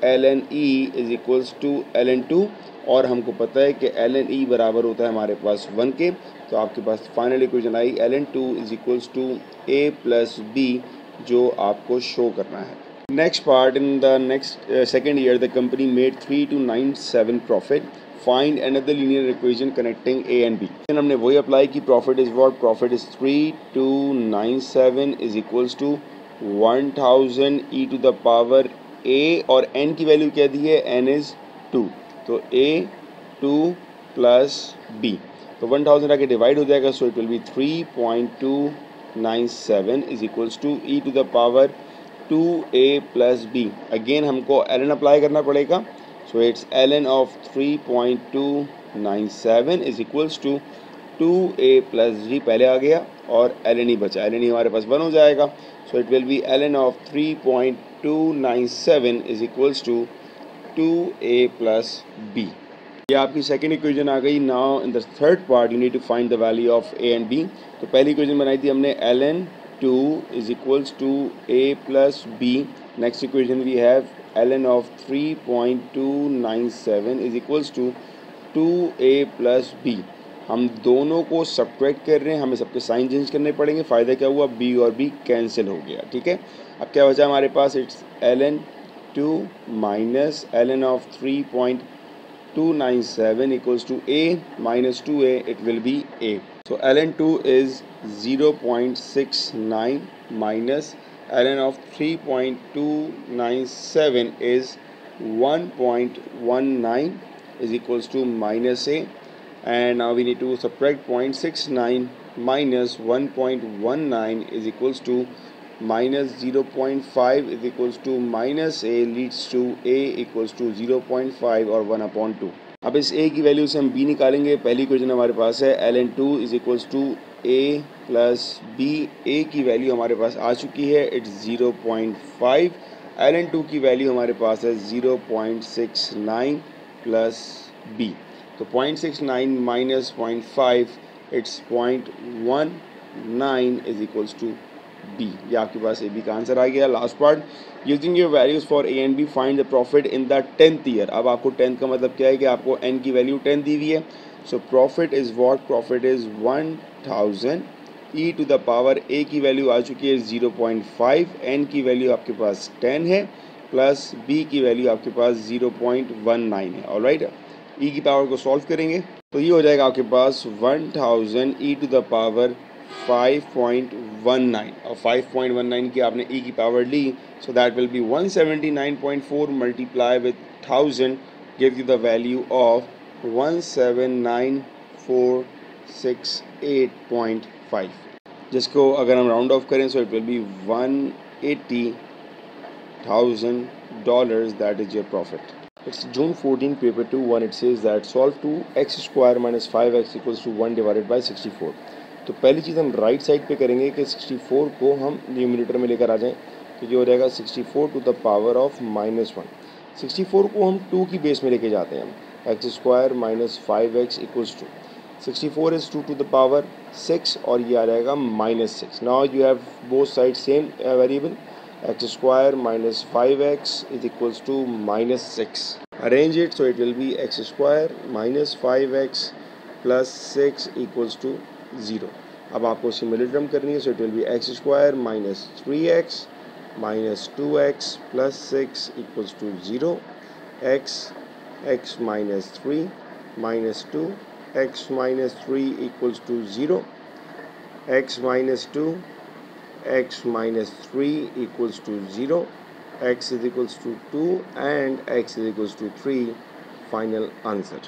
ln e is equals to ln2 और हमको पता है कि ln e बराबर होता है हमारे पास 1 के। तो आपके पास फाइनल इक्वेशन आई ln2 is equals to a plus b जो आपको शो करना है। Next part, in the next second year the company made 3297 profit. Find another linear equation connecting a and b। हमने वही अप्लाई की। Profit is what, profit is 3297 is equals to 1000 e to the power a और n की वैल्यू क्या दी है, n is 2। तो a 2 प्लस b तो 1000 आके डिवाइड हो जाएगा। So it will be 3.297 is equals to e to the power 2a plus b। Again हमको ln अप्लाई करना पड़ेगा। So it's ln of 3.297 is equals to 2a plus b पहले आ गया और ln ही बचा। ln ही हमारे पास 1 हो जाएगा। So it will be ln of 3.297 is equals to 2a plus b। ये आपकी सेकेंड इक्वेशन आ गई। Now in the third part you need to find the value of a and b। तो पहली इक्वेशन बनाई थी हमने ln2 is equals to a plus b। Next equation we have ln of 3.297 is equals to 2a plus b। हम दोनों को subtract कर रहे हैं, हमें सबके साइन चेंज करने पड़ेंगे। फ़ायदा क्या हुआ, b और b कैंसिल हो गया, ठीक है। अब क्या बचा हमारे पास, it's ln2 minus ln of 3.297 equals to a minus 2a, it will be a। So ln2 is 0.69 minus ln of 3.297 is 1.19 is equals to minus a, and now we need to subtract 0.69 minus 1.19 is equals to minus 0.5 is equals to minus a leads to a equals to 0.5 और 1/2। अब इस a की value से हम b निकालेंगे। पहली equation हमारे पास है ln2 is equals to a plus b। a की वैल्यू हमारे पास आ चुकी है, इट्स 0.5। ln2 की वैल्यू हमारे पास है 0.69 प्लस b। तो 0.69 minus 0.5 it's 0.19 is equals to b. ये आपके पास ए बी का आंसर आ गया। Last part, using your values for a and b find the profit in the 10th year. अब आपको 10th का मतलब क्या है कि आपको एन की वैल्यू 10 दी हुई है। So profit is what, profit is 1000 e to the power a की वैल्यू आ चुकी है 0.5, एन की वैल्यू आपके पास 10 है प्लस बी की वैल्यू आपके पास 0.19 है। ऑलराइट, ई की पावर को सॉल्व करेंगे तो ये हो जाएगा आपके पास 1000 ई टू द पावर 5.19 और 5.19 की आपने e की पावर ली, so that will be 179.4 multiply with 1000 give you the value of 179,468.5, जिसको अगर हम राउंड ऑफ करें so it will be $180,000, that is your profit. It's June 14 paper 2-1. It says that solve 2x square minus 5x equals to 1 divided by 64। तो पहली चीज़ हम right side पे करेंगे कि 64 को हम न्यूमरेटर में लेकर आ जाएं, तो ये हो जाएगा 64 टू द पावर ऑफ -1। 64 को हम 2 की बेस में लेके जाते हैं हम, x square minus 5x equals to 64 is 2 to the power 6 और ये आ जाएगा -6। Now you have both side same variable, x square minus 5x is equals to -6। Arrange it so it will be x square minus 5x plus 6 equals to 0। अब आपको सिमिलरिज्म करनी है, so it will be x square minus 3x minus 2x plus 6 equals to 0, x minus 3 minus 2 x minus 3 equals to 0, x minus 2 x minus 3 equals to 0, x is equals to 2 and x is equals to 3. Final answer.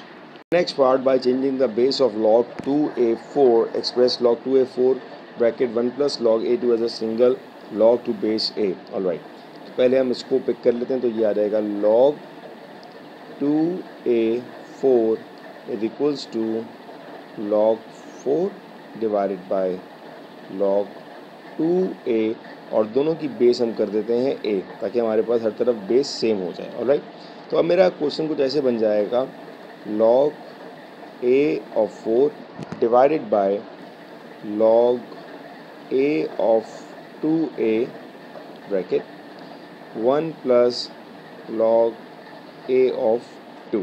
Next part, by changing the base of log 2a4, express log 2a4 bracket 1 plus log a2 as a single log to base a. Alright, तो पहले हम इसको pick कर लेते हैं, तो ये आ जाएगा log 2a4 is equals to log 4 divided by log 2a और दोनों की बेस हम कर देते हैं a, ताकि हमारे पास हर तरफ बेस सेम हो जाए। ऑलराइट, तो अब मेरा क्वेश्चन कुछ ऐसे बन जाएगा, log a of 4 divided by log a of 2a bracket 1 plus log a of 2।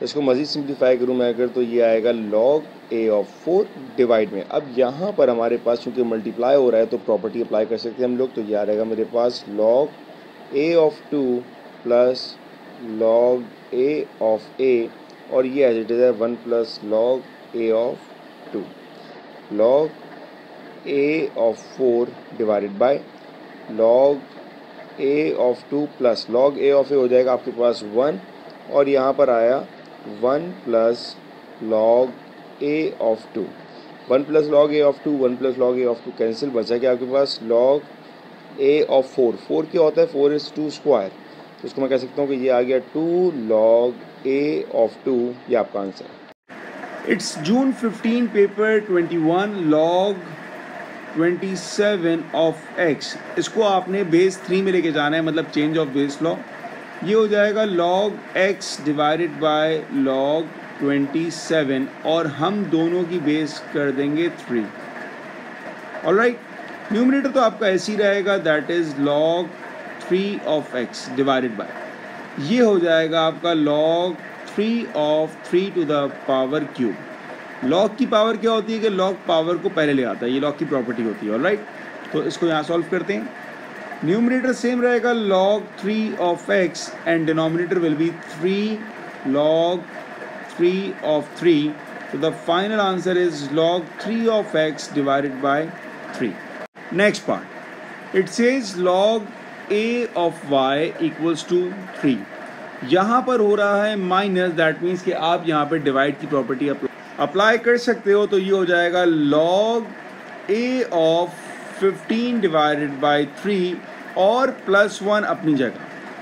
इसको मज़ीद सिंप्लीफाई करूँ मैं अगर, तो ये आएगा log a of 4 डिवाइड में। अब यहाँ पर हमारे पास चूँकि मल्टीप्लाई हो रहा है तो प्रॉपर्टी अप्लाई कर सकते हैं हम लोग, तो ये आ रहेगा मेरे पास log a of 2 plus log a of a और ये एज इट इज़ है 1 plus log a of 2 log a of 4 divided by log a of 2 plus log a of a हो जाएगा आपके पास 1 और यहाँ पर आया 1 plus log a of 2, 1 plus log a of 2, 1 plus log a of 2 cancel, बचा क्या आपके पास log a of 4। 4 क्या होता है, 4 is 2 स्क्वायर, तो इसको मैं कह सकता हूँ कि ये आ गया 2 log a of 2, ये आपका आंसर है। It's June 15 paper 21 log 27 of x। इसको आपने बेस 3 में लेके जाना है, मतलब चेंज ऑफ बेस लॉ। ये हो जाएगा log x divided by log 27 और हम दोनों की बेस कर देंगे 3। ऑलराइट, न्यूमरेटर तो आपका ऐसे ही रहेगा, that is log 3 of x divided by, ये हो जाएगा आपका log 3 of 3 to the power cube. log की पावर क्या होती है कि log पावर को पहले ले आता है, ये log की प्रॉपर्टी होती है। ऑलराइट, तो इसको यहाँ सॉल्व करते हैं। न्यूमरेटर सेम रहेगा log 3 of x and denominator will be 3 log 3 of 3, तो So the final answer is log 3 of x divided by 3. Next part. It says log a of y equals to 3. यहाँ पर हो रहा है minus, that means कि आप यहाँ पे डिवाइड की प्रॉपर्टी अप्लाई कर सकते हो, तो ये हो जाएगा log a of 15 divided by 3 और +1 अपनी जगह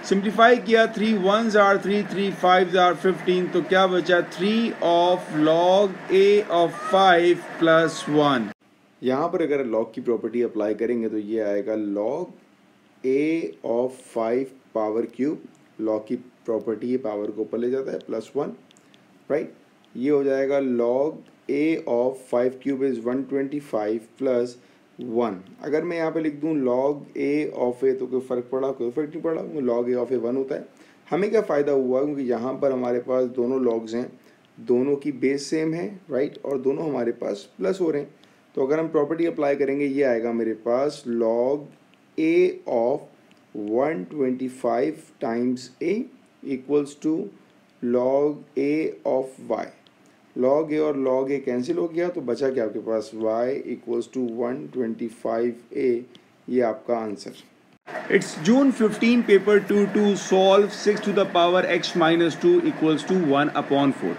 सिंप्लीफाई किया, 3 1s are 3, 3 5s are 15, तो क्या बचा 3 of log a of 5 plus 1। यहाँ पर अगर log की प्रॉपर्टी अप्लाई करेंगे तो ये आएगा log a of 5 power cube, log की प्रॉपर्टी ये पावर को ऊपर ले जाता है +1, राइट। ये हो जाएगा log a of 5 cube is 125 plus 1। अगर मैं यहाँ पे लिख दूँ log a of a तो कोई फ़र्क पड़ा? कोई फ़र्क नहीं पड़ा, log a of a 1 होता है। हमें क्या फ़ायदा हुआ, क्योंकि यहाँ पर हमारे पास दोनों logs हैं, दोनों की बेस सेम है, राइट, और दोनों हमारे पास प्लस हो रहे हैं। तो अगर हम प्रॉपर्टी अप्लाई करेंगे, ये आएगा मेरे पास log a of 125 times a equals to log a of y। log a और log a कैंसिल हो गया, तो बचा क्या आपके पास y इक्वल्स टू 125a। ये आपका answer. It's June 15 paper 2 to solve 6 to the power x minus 2 equals to 1/4।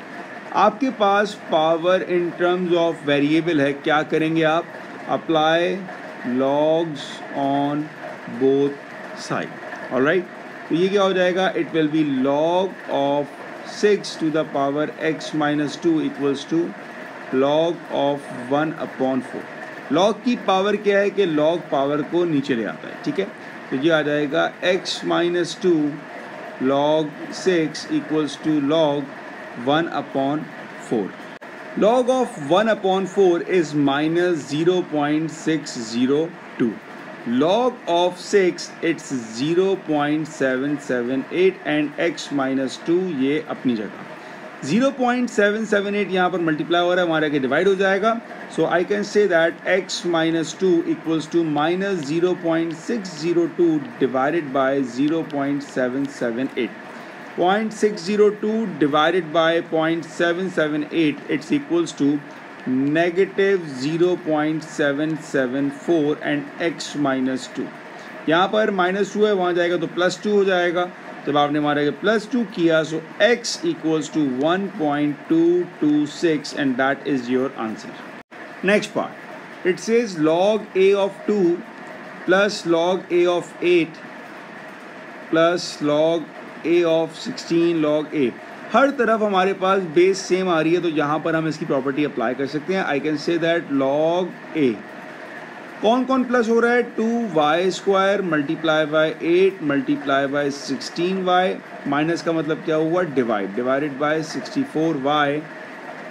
आपके पास power in terms of variable है, क्या करेंगे आप? Apply logs on both side. Alright, तो ये क्या हो जाएगा? It will be log of 6 to the power x minus 2 equals to log of 1/4। log की पावर क्या है कि log पावर को नीचे ले आता है, ठीक है। तो ये आ जाएगा x minus 2 log 6 equals to log 1/4। log of 1/4 is minus 0.602। log of 6 it's 0.778 and x minus 2 ये अपनी जगह 0.778 यहाँ पर मल्टीप्लाई हो रहा है, हमारे आगे डिवाइड हो जाएगा। So I can say that x minus 2 equals to minus 0.602 divided by 0.778। 0.602 divided by 0.778 it's equals to negative 0.774 and x minus 2। यहाँ पर -2 है, वहाँ जाएगा तो +2 हो जाएगा। जब आपने हमारे +2 किया, so x equals to 1.226 and that is your answer। Next part, it says log a of 2 plus log a of 8 plus log a of 16 log a। हर तरफ हमारे पास बेस सेम आ रही है, तो यहाँ पर हम इसकी प्रॉपर्टी अप्लाई कर सकते हैं। I can say that log a, कौन कौन प्लस हो रहा है? 2y² multiply by 8 multiply by 16y, minus का मतलब क्या हुआ? Divided by 64y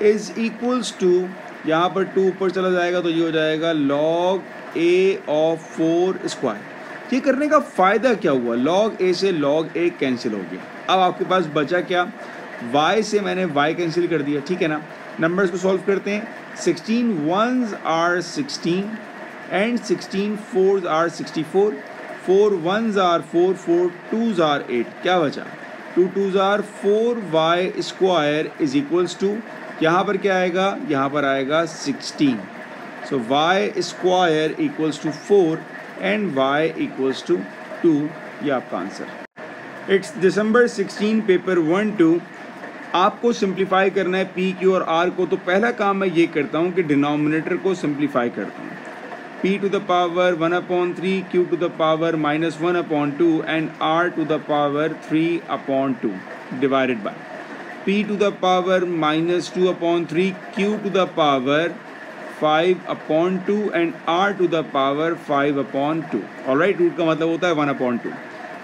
is equals to, यहाँ पर 2 ऊपर चला जाएगा तो ये हो जाएगा log a of 4²। ये करने का फ़ायदा क्या हुआ? log a से log a कैंसिल हो गया। अब आपके पास बचा क्या? y से मैंने y कैंसिल कर दिया, ठीक है ना। नंबर्स को सॉल्व करते हैं। 16 1s are 16 and 16 4s are 64, 4 1s are 4, 4 2s are 8, क्या बचा? 2 2s are 4y² is equals to, यहाँ पर क्या आएगा? यहाँ पर आएगा 16। So y² equals to 4 and y equals to 2। ये आपका आंसर। It's December 16 paper 1-2। आपको सिंप्लीफाई करना है p, q और r को। तो पहला काम मैं ये करता हूँ कि डिनोमिनेटर को सिंप्लीफाई करता हूँ। p to the power 1/3, q to the power -1/2 and r to the power 3/2 divided by p to the power -2/3, q to the power 5/2 and r to the power 5/2। Alright, root का मतलब होता है 1/2।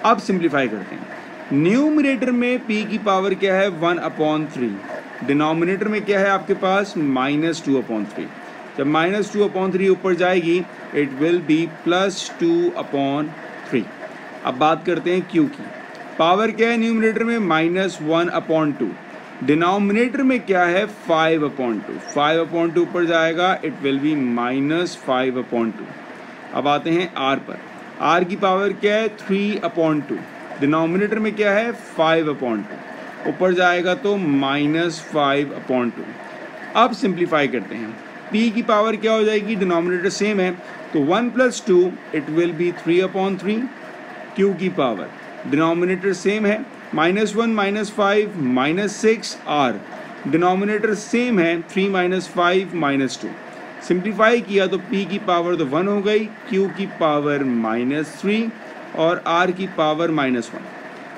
अब simplify करते हैं। Numerator में p की power क्या है? 1/3। डिनोमिनेटर में क्या है आपके पास? -2/3। जब -2/3 ऊपर जाएगी, इट विल बी +2/3। अब बात करते हैं q की। पावर क्या है न्यूमरेटर में? -1/2। डिनोमिनेटर में क्या है? 5/2। 5/2 ऊपर जाएगा, इट विल बी -5/2। अब आते हैं r पर। r की पावर क्या है? 3/2। डिनोमिनेटर में क्या है? 5/2। ऊपर जाएगा तो -5/2। अब सिंप्लीफाई करते हैं, p की पावर क्या हो जाएगी, डिनोमिनेटर सेम है तो 1 + 2 इट विल बी 3/3, q की पावर डिनोमिनेटर सेम है, -1 -5 -6 r, डिनोमिनेटर सेम है 3 - 5 -2, सिंप्लीफाई किया तो p की पावर तो 1 हो गई, q की पावर -3 और r की पावर -1।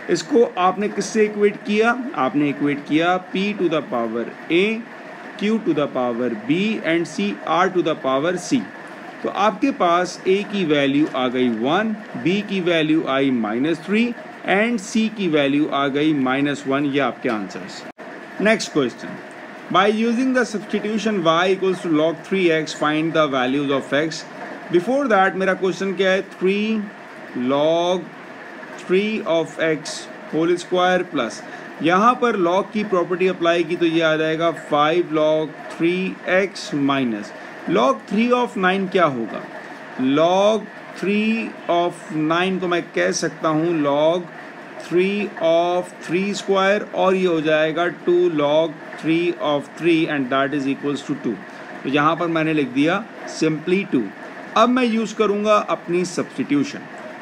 इसको आपने किससे इक्वेट किया, आपने इक्वेट किया p to the power a, q to the power b and c r to the power c। तो आपके पास a की वैल्यू आ गई 1, b की वैल्यू आई -3 एंड c की वैल्यू आ गई -1। ये आपके answers. Next question, by using the substitution y equals to log 3x find the values of x। Before that मेरा क्वेश्चन क्या है, 3 log 3 of x whole square plus, यहाँ पर log की प्रॉपर्टी अप्लाई की तो ये आ जाएगा 5 log 3x minus log 3 of 9 क्या होगा, log 3 ऑफ 9 को मैं कह सकता हूँ log 3 ऑफ 3 स्क्वायर और ये हो जाएगा 2 log 3 of 3 and that is equals to 2। तो यहाँ पर मैंने लिख दिया सिंपली 2। अब मैं यूज़ करूँगा अपनी सब्सटीट्यूशन,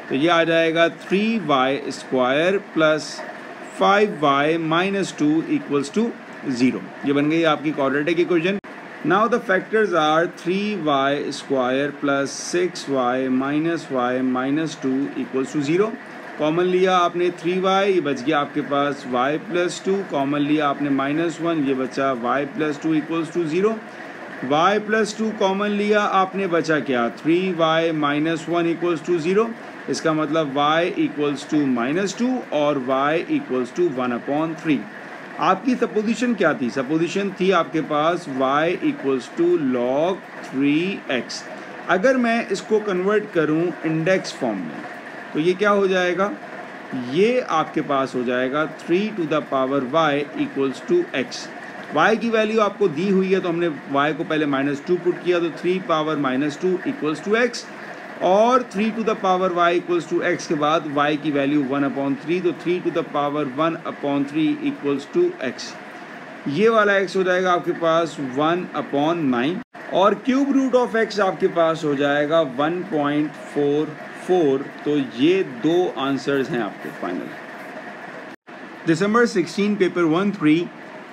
तो ये आ जाएगा 3y square plus 5y minus 2 equals to 0। ये बन गई आपकी quadratic equation. Now the factors are 3y square plus 6y minus 2 equals to 0। Common लिया आपने 3y, ये बच गया आपके पास y प्लस 2, कॉमन लिया आपने -1, ये बचा y plus 2 equals to 0। y plus 2 common लिया आपने, बचा क्या 3y माइनस 1 इक्वल्स टू 0। इसका मतलब y इक्वल्स टू -2 और y इक्वल्स टू 1/3। आपकी सपोजिशन क्या थी, सपोजिशन थी आपके पास y equals to log 3x। अगर मैं इसको कन्वर्ट करूं इंडेक्स फॉर्म में तो ये क्या हो जाएगा, ये आपके पास हो जाएगा 3 to the power y equals to x। y की वैल्यू आपको दी हुई है तो हमने y को पहले -2 पुट किया तो 3 पावर -2 इक्वल्स टू x, और 3 to the power y equals to x के बाद y की वैल्यू 1/3 तो 3 to the power 1/3 equals to x। ये वाला x हो जाएगा आपके पास 1/9 और क्यूब रूट ऑफ x आपके पास हो जाएगा 1.44। तो ये दो आंसर्स हैं आपके final. December 16 paper 1-3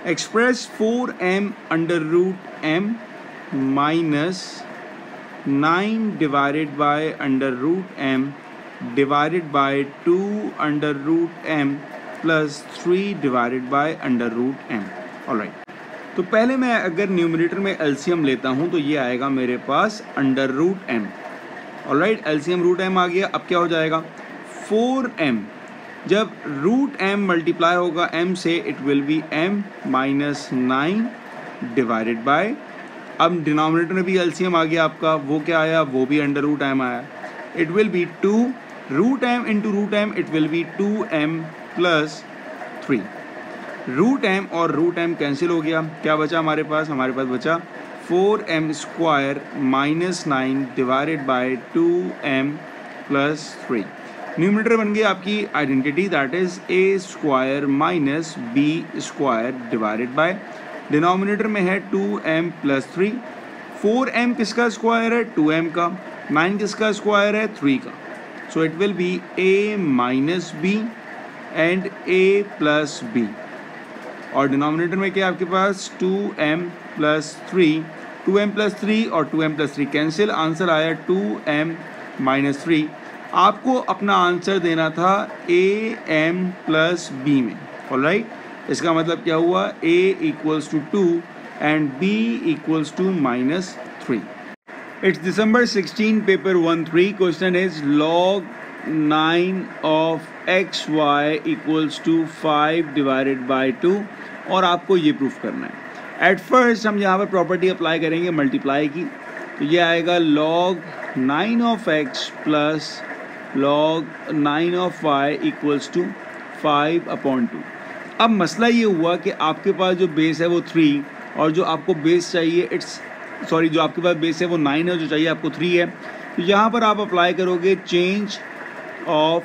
express 4m under root m minus 9 divided by under root m divided by 2 under root m plus 3 divided by under root m। Alright, तो पहले मैं अगर न्यूमरेटर में एलसीएम लेता हूं तो ये आएगा मेरे पास under root m। Alright, LCM root m आ गया। अब क्या हो जाएगा 4m, जब रूट m मल्टीप्लाई होगा m से it will be m minus 9 divided by, अब डिनोमिनेटर में भी एलसीएम आ गया आपका, वो क्या आया, वो भी अंडर रूट m आया। It will be 2 root m into root m, it will be 2m plus 3। Root m और रूट m कैंसिल हो गया, क्या बचा हमारे पास बचा 4m square minus 9 divided by 2m plus 3। Numerator बन गई आपकी identity, that is a square minus b square divided by, denominator में है 2m प्लस 3। 4m किसका स्क्वायर है, 2m का, 9 किसका स्क्वायर है, 3 का। सो it will be a minus b and a plus b, और डिनोमिनेटर में क्या आपके पास 2m प्लस 3, 2m प्लस 3 और 2m प्लस 3 कैंसिल, आंसर आया 2m माइनस 3। आपको अपना आंसर देना था am प्लस b में। ऑलराइट, इसका मतलब क्या हुआ, a equals to 2 and b equals to -3। It's December 16 paper 1-3, question is log 9 of xy equals to 5 divided by 2, और आपको ये प्रूफ करना है। एट फर्स्ट हम यहाँ पर प्रॉपर्टी अप्लाई करेंगे मल्टीप्लाई की, तो ये आएगा log 9 of x plus log 9 of y equals to 5/2। अब मसला ये हुआ कि आपके पास जो बेस है वो 3 और जो आपको बेस चाहिए जो आपके पास बेस है वो 9 है, जो चाहिए आपको 3 है। तो यहाँ पर आप अप्लाई करोगे चेंज ऑफ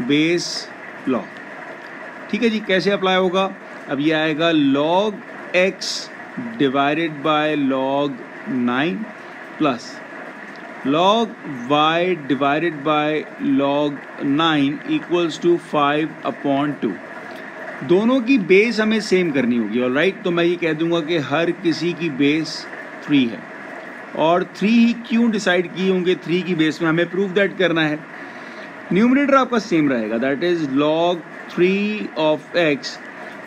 बेस लॉ। ठीक है जी, कैसे अप्लाई होगा, अब ये आएगा log x divided by log 9 plus log y divided by log 9 equals to 5/2। दोनों की बेस हमें सेम करनी होगी, ऑलराइट। तो मैं ये कह दूंगा कि हर किसी की बेस 3 है, और 3 ही क्यों डिसाइड किए होंगे, 3 की बेस में हमें प्रूफ दैट करना है। न्यूमरेटर आपका सेम रहेगा, that is log 3 of x।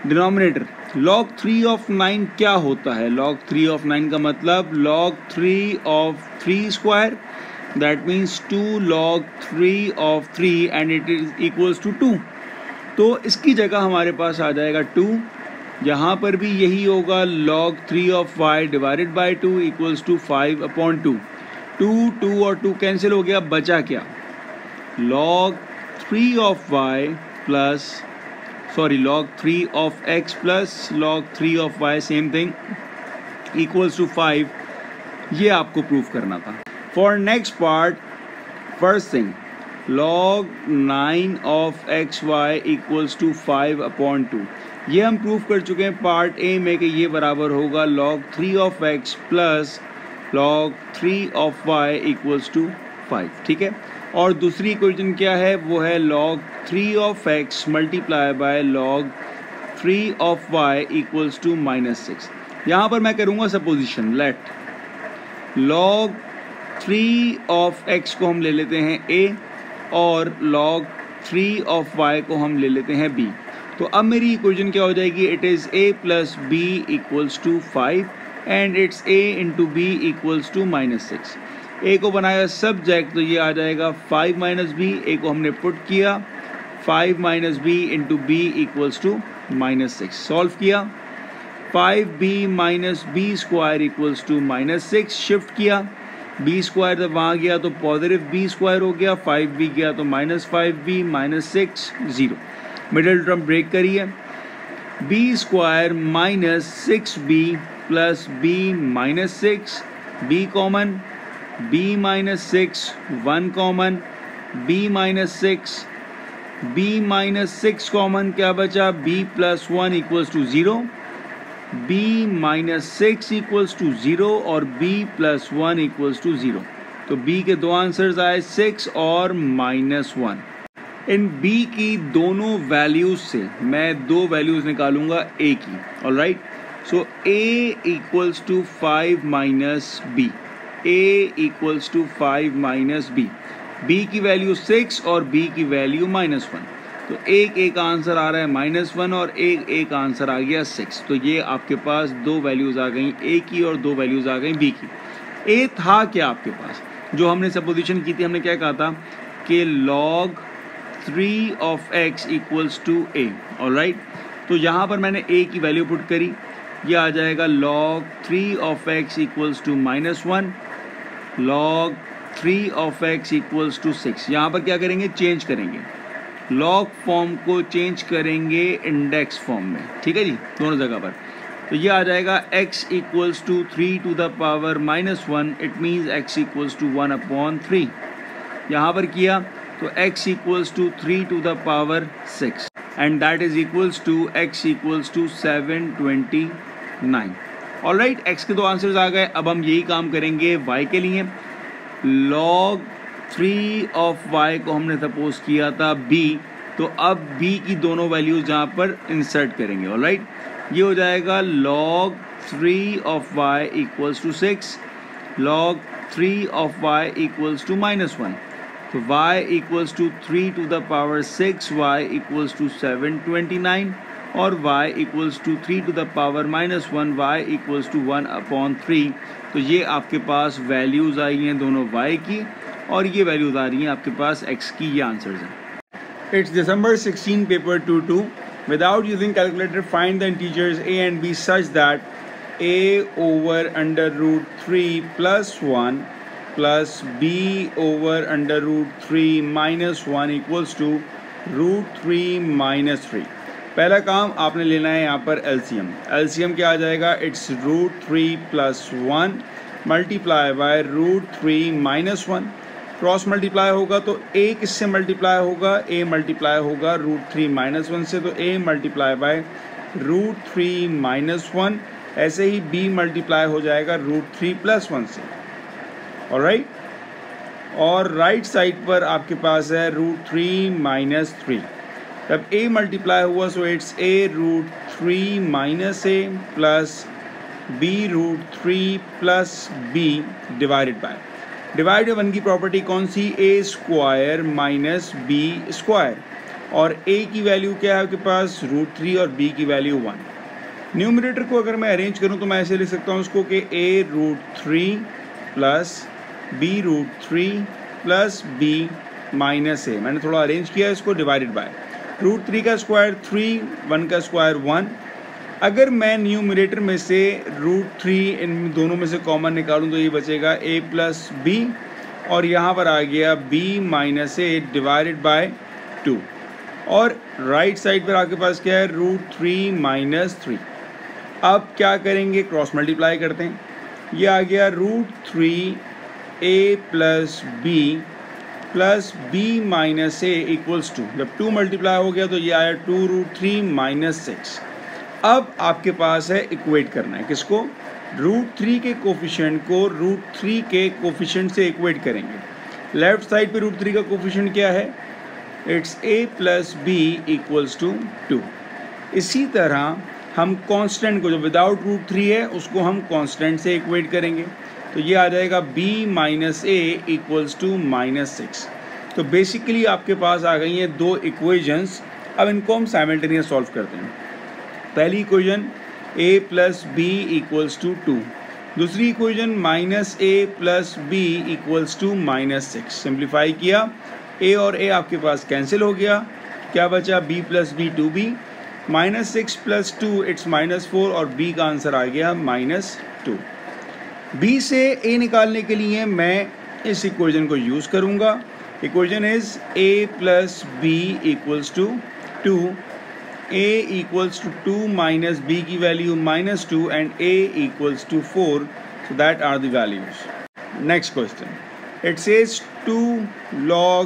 Denominator log 3 of 9 क्या होता है? log 3 ऑफ 9 का मतलब log 3 of 3 square, that means 2 log 3 of 3 and it is equals to 2। तो इसकी जगह हमारे पास आ जाएगा 2। यहाँ पर भी यही होगा, log 3 of y divided by 2 equals to 5/2। 2 और 2 कैंसिल हो गया, बचा क्या? log 3 of y plus log 3 of x plus log 3 of y, same thing, equals to 5। ये आपको प्रूफ करना था। For next part, first thing, log 9 of x y equals to 5/2। ये हम प्रूफ कर चुके हैं पार्ट ए में कि ये बराबर होगा log 3 of x plus log 3 of y equals to 5, ठीक है। और दूसरी इक्वेशन क्या है? वो है log 3 of x multiply by log 3 of y equals to -6। यहाँ पर मैं करूँगा supposition, let log 3 of x को हम ले लेते हैं a और log 3 ऑफ y को हम ले लेते हैं b। तो अब मेरी इक्वेशन क्या हो जाएगी? It is a plus b equals to 5 and it's a into b equals to -6। a को बनाया सब्जेक्ट, तो ये आ जाएगा 5 माइनस b। a को हमने पुट किया, 5 minus b into b equals to -6। Solve किया, 5b minus b square equals to -6। Shift किया, b स्क्वायर जब वहाँ गया तो पॉजिटिव b स्क्वायर हो गया, 5b गया तो -5b, -6, 0। मिडिल टर्म ब्रेक करिए, b square minus 6b plus b -6, b common, b -6, 1 common, b -6 common, क्या बचा? b plus 1 equals to 0, b -6 equals to 0 और b प्लस 1 इक्वल्स टू 0। तो b के दो आंसर्स आए, 6 और -1। इन b की दोनों वैल्यूज से मैं दो वैल्यूज निकालूंगा a की, alright. So a equals to 5 minus b, a equals to 5 minus b। b की वैल्यू 6 और b की वैल्यू -1। तो एक आंसर आ रहा है -1 और एक आंसर आ गया 6। तो ये आपके पास दो वैल्यूज आ गई a की और दो वैल्यूज आ गई b की। a था क्या आपके पास? जो हमने सपोजिशन की थी, हमने क्या कहा था कि log 3 of x equals to a, alright. तो यहाँ पर मैंने a की वैल्यू पुट करी, ये आ जाएगा log 3 of x equals to -1, log 3 of x equals to 6। यहाँ पर क्या करेंगे? चेंज करेंगे, लॉग फॉर्म को चेंज करेंगे इंडेक्स फॉर्म में, ठीक है जी, दोनों जगह पर। तो ये आ जाएगा x equals to 3 to the power -1, it means x equals to 1/3। यहाँ पर किया तो x equals to 3 to the power 6 and that is equals to x equals to 729। Alright, x के दो आंसर्स आ गए। अब हम यही काम करेंगे y के लिए। log 3 ऑफ y को हमने सपोज किया था b, तो अब b की दोनों वैल्यूज यहाँ पर इंसर्ट करेंगे, ऑलराइट। ये हो जाएगा log 3 of y equals to 6, log 3 of y equals to -1। तो y equals to 3 to the power 6, y equals to 729 और y equals to 3 to the power -1, y equals to 1/3। तो ये आपके पास वैल्यूज़ आई हैं दोनों y की, और ये वैल्यूज़ आ रही हैं आपके पास x की। ये आंसर्स हैं। It's December 16 paper 2-2। Without using calculator, find the integers a and b such that a over under root 3 plus 1 plus b over under root 3 minus 1 equals to root 3 minus 3। पहला काम आपने लेना है यहाँ पर LCM। LCM क्या आ जाएगा? It's root 3 plus 1 multiply by root 3 minus 1। Cross multiply होगा तो a किससे मल्टीप्लाई होगा? a मल्टीप्लाई होगा रूट 3 -1 से, तो a मल्टीप्लाई बाय रूट 3 -1 ऐसे ही b मल्टीप्लाई हो जाएगा √3 + 1 से, ऑलराइट। और राइट साइड पर आपके पास है √3 - 3। जब a मल्टीप्लाई हुआ so it's a √3 - a plus b √3 + b divided by, divide 1 की प्रॉपर्टी कौन सी, a² - b², और a की वैल्यू क्या है आपके पास √3 और b की वैल्यू 1। न्यूमरेटर को अगर मैं अरेंज करूं तो मैं ऐसे लिख सकता हूं उसको कि a √3 + b √3 + b - a। मैंने थोड़ा अरेंज किया इसको, डिवाइडेड बाय √3 का स्क्वायर 3, 1 का स्क्वायर 1। अगर मैं न्यूमरेटर में से √3 इन दोनों में से कॉमन निकालूं तो ये बचेगा a + b, और यहाँ पर आ गया b - a डिवाइडेड बाय 2। और राइट साइड पर आपके पास क्या है √3 - 3। अब क्या करेंगे, क्रॉस मल्टीप्लाई करते हैं। ये आ गया √3 a + b + b - a = 2। जब 2 मल्टीप्लाई हो गया तो ये आया 2 √3 - 6। अब आपके पास है इक्वेट करना है, किसको, √3 के कोफिशिएंट को √3 के कोफिशिएंट से इक्वेट करेंगे। लेफ्ट साइड पे √3 का कोफिशिएंट क्या है, इट्स a + b = 2। इसी तरह हम कांस्टेंट को, जो विदाउट √3 है उसको हम कांस्टेंट से इक्वेट करेंगे, तो ये आ जाएगा b - a = -6। तो बेसिकली आपके पास आ गई हैं दो इक्वेशंस। अब इनको हम साइमल्टेनियस सॉल्व करते हैं। पहली इक्वेशन a + b = 2, दूसरी इक्वेशन -a + b = -6। सिंप्लीफाई किया, a और a आपके पास कैंसिल हो गया, क्या बचा b + b 2b, -6 + 2 इट्स -4, और b का आंसर आ गया -2। b से a निकालने के लिए मैं इस इक्वेशन को यूज़ करूँगा। Equation is a + b = 2, a = 2 - b की value -2 and a = 4, so that are the values. Next question, it says 2 log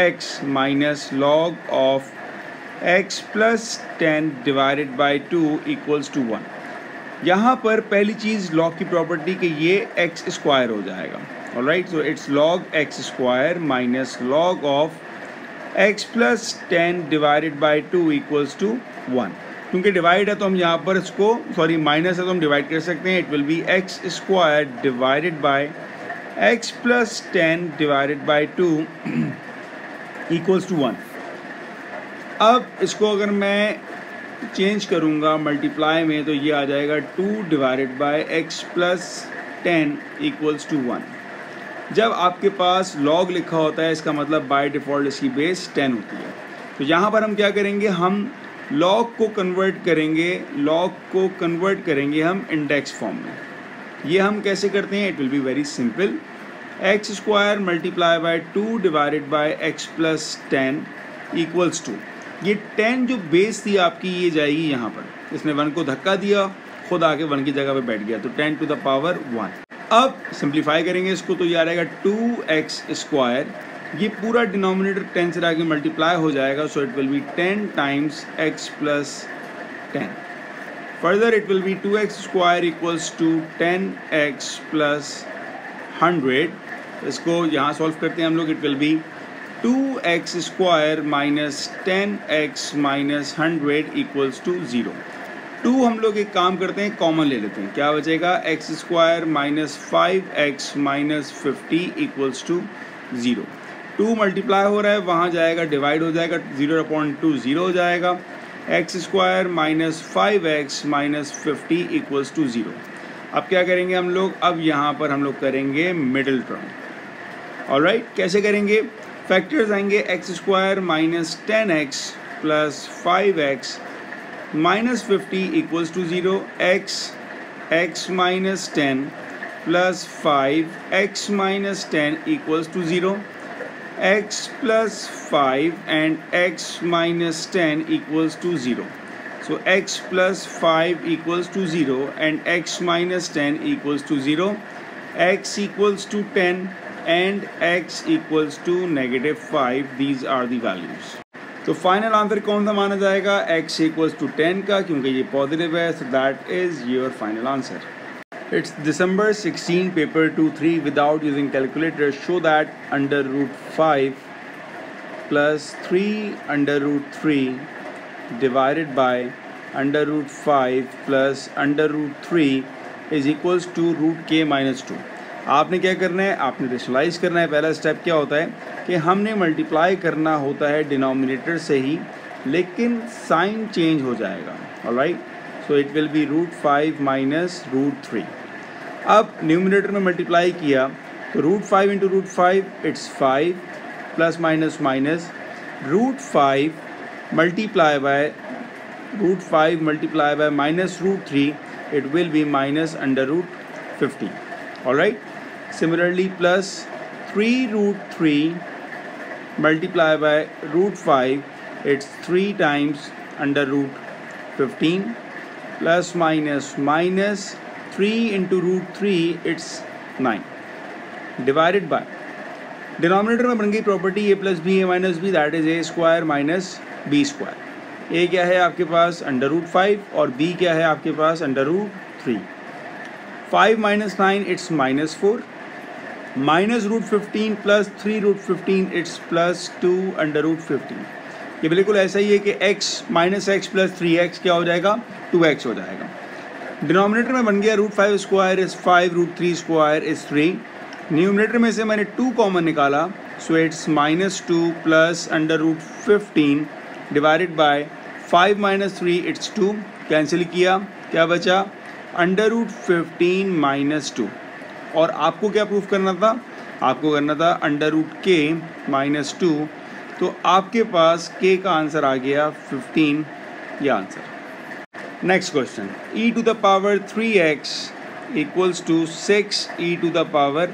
x minus log of x plus 10 divided by 2 = 1। यहाँ पर पहली चीज़ लॉग की प्रॉपर्टी कि ये x² हो जाएगा, alright. So it's log x² minus log of x + 10 divided by 2 = 1। क्योंकि divide है तो हम यहाँ पर इसको, सॉरी माइनस है तो हम डिवाइड कर सकते हैं। It will be x² divided by x + 10 divided by 2 = 1। अब इसको अगर मैं चेंज करूँगा मल्टीप्लाई में तो ये आ जाएगा 2 divided by x + 10 = 1। जब आपके पास log लिखा होता है इसका मतलब बाय डिफ़ॉल्ट इसकी बेस 10 होती है। तो यहाँ पर हम क्या करेंगे, हम log को कन्वर्ट करेंगे हम इंडेक्स फॉर्म में। ये हम कैसे करते हैं, it will be very simple. x² × 2 divided by x + 10 = 2। ये 10 जो बेस थी आपकी ये जाएगी यहाँ पर, इसने 1 को धक्का दिया, खुद आके 1 की जगह पे बैठ गया, तो 10 to the power 1। अब सिंप्लीफाई करेंगे इसको तो ये आ रहेगा 2x², ये पूरा डिनोमिनेटर 10 से आगे मल्टीप्लाई हो जाएगा, so it will be 10 times x + 10। Further it will be 2x² = 10x + 100। इसको यहाँ सॉल्व करते हैं हम लोग, it will be 2x² - 10x - 100 = 0। 2 हम लोग एक काम करते हैं, कॉमन ले लेते हैं, क्या बचेगा, x² - 5x - 50 = 0। 2 मल्टीप्लाई हो रहा है, वहाँ जाएगा डिवाइड हो जाएगा, 0/2 0 हो जाएगा। x² - 5x - 50 = 0। अब क्या करेंगे हम लोग, अब यहाँ पर हम लोग करेंगे मिडिल टर्म, ऑलराइट। कैसे करेंगे, फैक्टर्स आएंगे, x² - 10x + 5x - 50 = 0, x - 10 + 5x - 10 = 0, x + 5 and x - 10 = 0. So x + 5 = 0 and x - 10 = 0, x = 10 and x = -5. These are the values. तो फाइनल आंसर कौन सा माना जाएगा? x इक्वल्स टू 10 का, क्योंकि ये पॉजिटिव है, सो that is your final answer. It's December 16, paper 2-3. Without using calculator, show that under root 5 plus 3 under root 3 divided by under root 5 plus under root 3 is equals to root k minus 2. आपने क्या करना है? आपने rationalise करना है. पहला step क्या होता है कि हमने मल्टीप्लाई करना होता है डिनोमिनेटर से ही, लेकिन साइन चेंज हो जाएगा. Alright, so it will be root 5 minus root 3. अब न्यूमिनेटर में मल्टीप्लाई किया तो root 5 into root 5 it's 5 plus minus minus root 5 multiply by root 5 multiply by minus root 3 it will be minus under root 15. Alright, similarly plus 3 root 3 multiply by root 5 it's 3 times under root 15 plus minus minus 3 into root 3 it's 9 divided by denominator में बन गई property a plus b a minus b, that is a square minus b square. a क्या है आपके पास? Under root 5 और b क्या है आपके पास? Under root 3. 5 minus 9 it's minus 4 minus root 15 plus 3 root 15 it's plus 2 under root 15. ये बिल्कुल ऐसा ही है कि x minus x plus 3x क्या हो जाएगा? 2x हो जाएगा. डिनोमिनेटर में बन गया root 5 square is 5 root 3 square is 3. Numerator में से मैंने 2 कॉमन निकाला, so it's minus 2 plus under root 15 divided by 5 minus 3 it's 2. Cancel किया, क्या बचा? Under root 15 minus 2. और आपको क्या प्रूफ करना था? आपको करना था अंडर रूट के माइनस 2. तो आपके पास के का आंसर आ गया 15, ये answer. Next question, e to the power 3x equals to 6 e to the power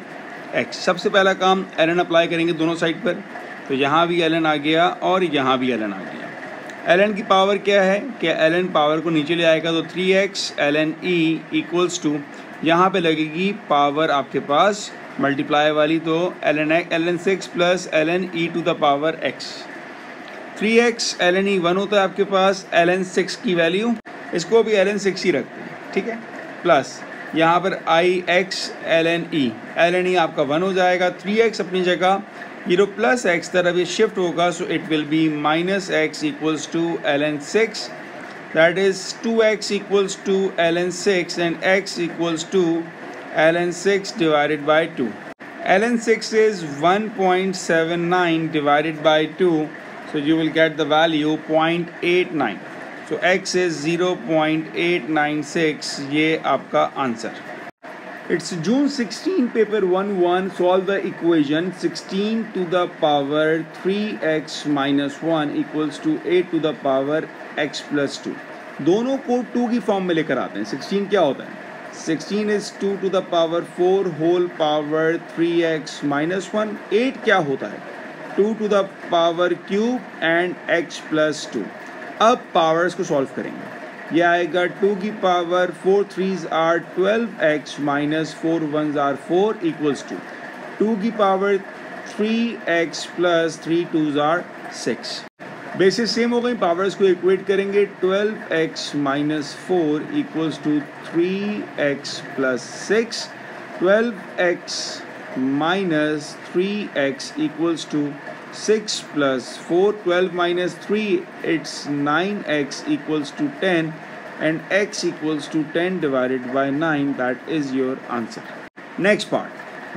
x. सबसे पहला काम ln अप्लाई करेंगे दोनों साइड पर, तो यहाँ भी ln आ गया और यहाँ भी ln आ गया. ln की पावर क्या है कि ln पावर को नीचे ले आएगा, तो 3x ln e equals to यहाँ पे लगेगी पावर आपके पास मल्टीप्लाई वाली, तो ln 6 plus ln e to the power x. 3x ln e 1 होता है आपके पास, ln 6 की वैल्यू इसको भी ln 6 ही रखते हैं, ठीक है. प्लस यहाँ पर ix ln e आपका 1 हो जाएगा. 3x अपनी जगह, ये जो प्लस x तरफ ये शिफ्ट होगा, so it will be minus x equals to ln 6, that is 2x equals to ln 6 and x equals to ln 6 divided by 2. ln 6 is 1.79 divided by 2, so you will get the value 0.89. So x is 0.896. ये आपका answer. It's June 16, paper 1-1. Solve the equation 16 to the power 3x minus 1 equals to 8 to the power x plus 2. दोनों को 2 की form में लेकर आते हैं. 16 क्या होता है? 16 is 2 to the power 4 whole power 3x minus 1. 8 क्या होता है? 2 to the power cube and x plus 2. अब पावर्स को सॉल्व करेंगे. ये आएगा 2 की power 4 3s are 12x minus 4 1s are 4 equals to 2 की power 3x plus 3 2s are 6. Basis same हो गई, पावर्स को इक्वेट करेंगे. 12x minus 4 equals to 3x plus 6. 12x minus 3x equals to 6 plus 4, 12 minus 3, it's 9x equals to 10 and x equals to 10 divided by 9, that is your answer. Next part,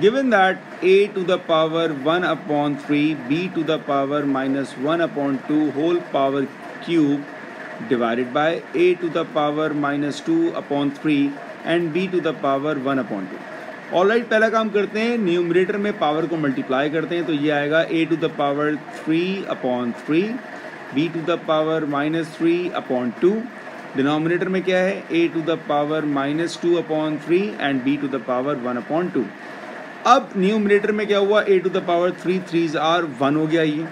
given that a to the power 1 upon 3, b to the power minus 1 upon 2 whole power cube divided by a to the power minus 2 upon 3 and b to the power 1 upon 2. Alright, पहला काम करते हैं, numerator में power को multiply करते हैं, तो ये आएगा a to the power 3 upon 3, b to the power minus 3 upon 2. Denominator में क्या है? a to the power minus 2 upon 3 and b to the power 1 upon 2. अब न्यूमरेटर में क्या हुआ? a to the power 3 3s are 1 हो गया. ये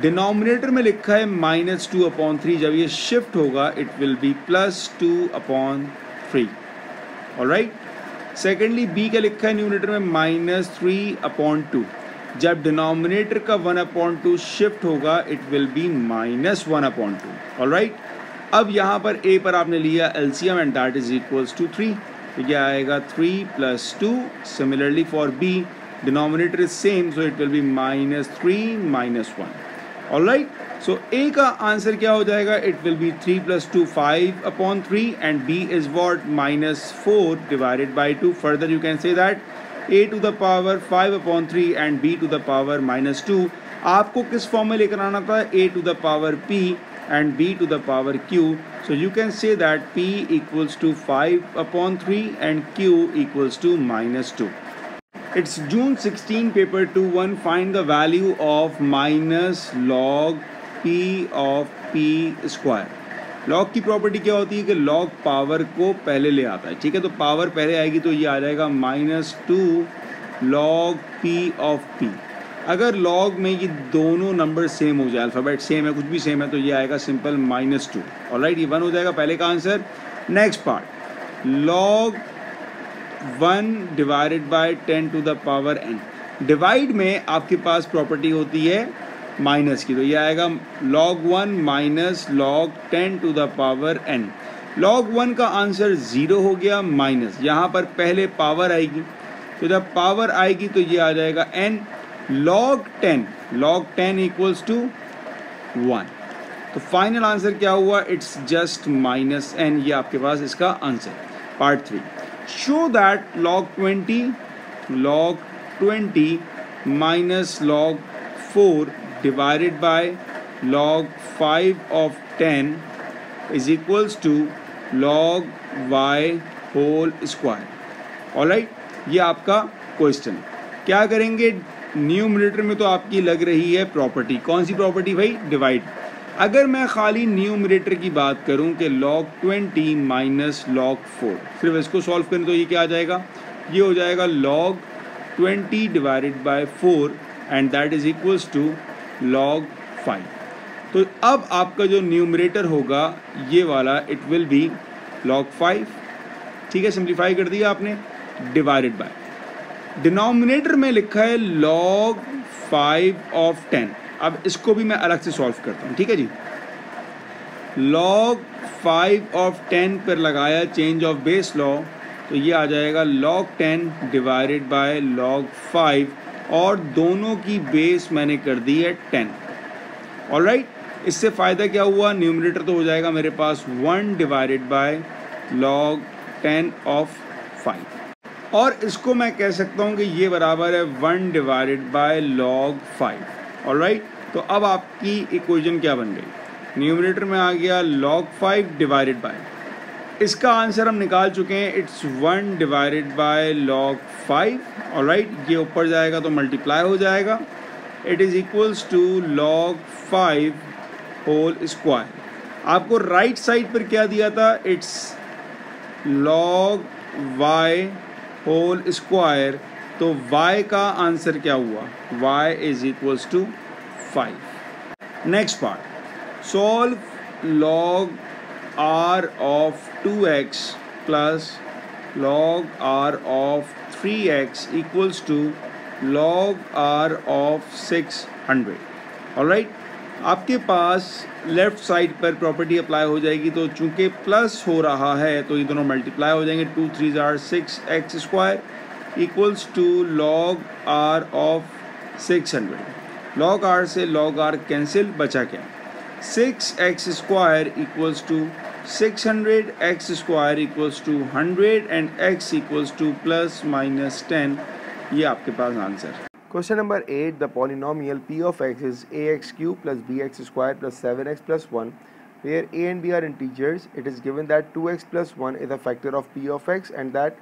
डिनोमिनेटर में लिखा है माइनस 2 अपॉन 3, जब ये शिफ्ट होगा it will be plus 2 upon 3. Alright, secondly b का लिखा है न्यूमरेटर में माइनस 3 अपॉन 2, जब डिनोमिनेटर का 1/2 शिफ्ट होगा इट विल बी -1/2. ऑलराइट, अब यहाँ पर a पर आपने लिया LCM and that is equals to 3. तो क्या आएगा 3 + 2. Similarly for b denominator is same so it will be -3 -1. Alright, so a का आंसर क्या हो जाएगा? It will be 3 + 2 5/3 and b is what -4 divided by 2. Further you can say that a to the power 5/3 and b to the power -2. आपको किस form में लेकर आना था? a to the power p and b to the power q. So you can say that p equals to 5/3 and q equals to -2. It's June 16 paper 2-1. Find the value of minus log p of p square. Log की property क्या होती है कि log power को पहले ले आता है. ठीक है, तो पावर पहले आएगी तो ये आ जाएगा -2 log p ऑफ p. अगर लॉग में ये दोनों नंबर सेम हो जाए, अल्फ़ाबेट सेम है, कुछ भी सेम है, तो ये आएगा सिंपल -2. ऑलराइट, ये 1 हो जाएगा पहले का answer. Next part, log 1 divided bye 10 to the power n. Divide में आपके पास प्रॉपर्टी होती है माइनस की, तो ये आएगा log 1 minus log 10 to the power n. log 1 का आंसर 0 हो गया माइनस, यहाँ पर पहले पावर आएगी, तो जब पावर आएगी तो ये आ जाएगा n. log 10 equals to 1. तो फाइनल आंसर क्या हुआ? It's just -n. ये आपके पास इसका answer. Part 3, show that log 20 minus log 4 divided by log 5 of 10 is equals to log y whole square. Alright, ये आपका क्वेश्चन. क्या करेंगे? न्यूमरेटर में तो आपकी लग रही है प्रॉपर्टी. कौन सी प्रॉपर्टी भाई? डिवाइड. अगर मैं खाली न्यूमरेटर की बात करूं कि log 20 माइनस log 4, सिर्फ इसको सॉल्व करें तो ये क्या आ जाएगा? ये हो जाएगा log 20 divided by 4 and that is equals to log 5. तो अब आपका जो न्यूमरेटर होगा ये वाला इट विल बी log 5. ठीक है, सिंप्लीफाई कर दिया आपने. डिवाइडेड बाय डिनोमिनेटर में लिखा है log 5 ऑफ 10. अब इसको भी मैं अलग से सॉल्व करता हूँ. ठीक है जी, log 5 ऑफ 10 पर लगाया चेंज ऑफ बेस लॉ, तो ये आ जाएगा log 10 डिवाइडेड बाय log 5 और दोनों की बेस मैंने कर दी है 10. ऑलराइट, इससे फ़ायदा क्या हुआ? न्यूमरेटर तो हो जाएगा मेरे पास 1 डिवाइडेड बाय log 10 ऑफ 5, और इसको मैं कह सकता हूँ कि ये बराबर है 1 डिवाइडेड बाय log 5. ऑलराइट, तो अब आपकी इक्वेशन क्या बन गई? न्यूमरेटर में आ गया log 5 डिवाइडेड बाय, इसका आंसर हम निकाल चुके हैं, it's 1 divided by log 5. Alright, ये ऊपर जाएगा तो मल्टीप्लाई हो जाएगा. It is equals to log 5 whole square. आपको राइट साइड पर क्या दिया था? It's log y whole square. तो y का आंसर क्या हुआ? y is equals to 5. Next part, solve log r of 2x plus log r of 3x equals to log r of 600. Alright, आपके पास left side पर property apply हो जाएगी, तो चूंकि प्लस हो रहा है तो ये दोनों मल्टीप्लाई हो जाएंगे. 2 3 are 6x square equals to log r of 600. log r से log r कैंसिल, बचा क्या? 6x square equals to 600, x square equals to 100 and x equals to ±10. ये आपके पास answer. Question number 8. The polynomial p of x is ax cube plus bx square plus 7x plus 1, where a and b are integers. It is given that 2x plus 1 is a factor of p of x and that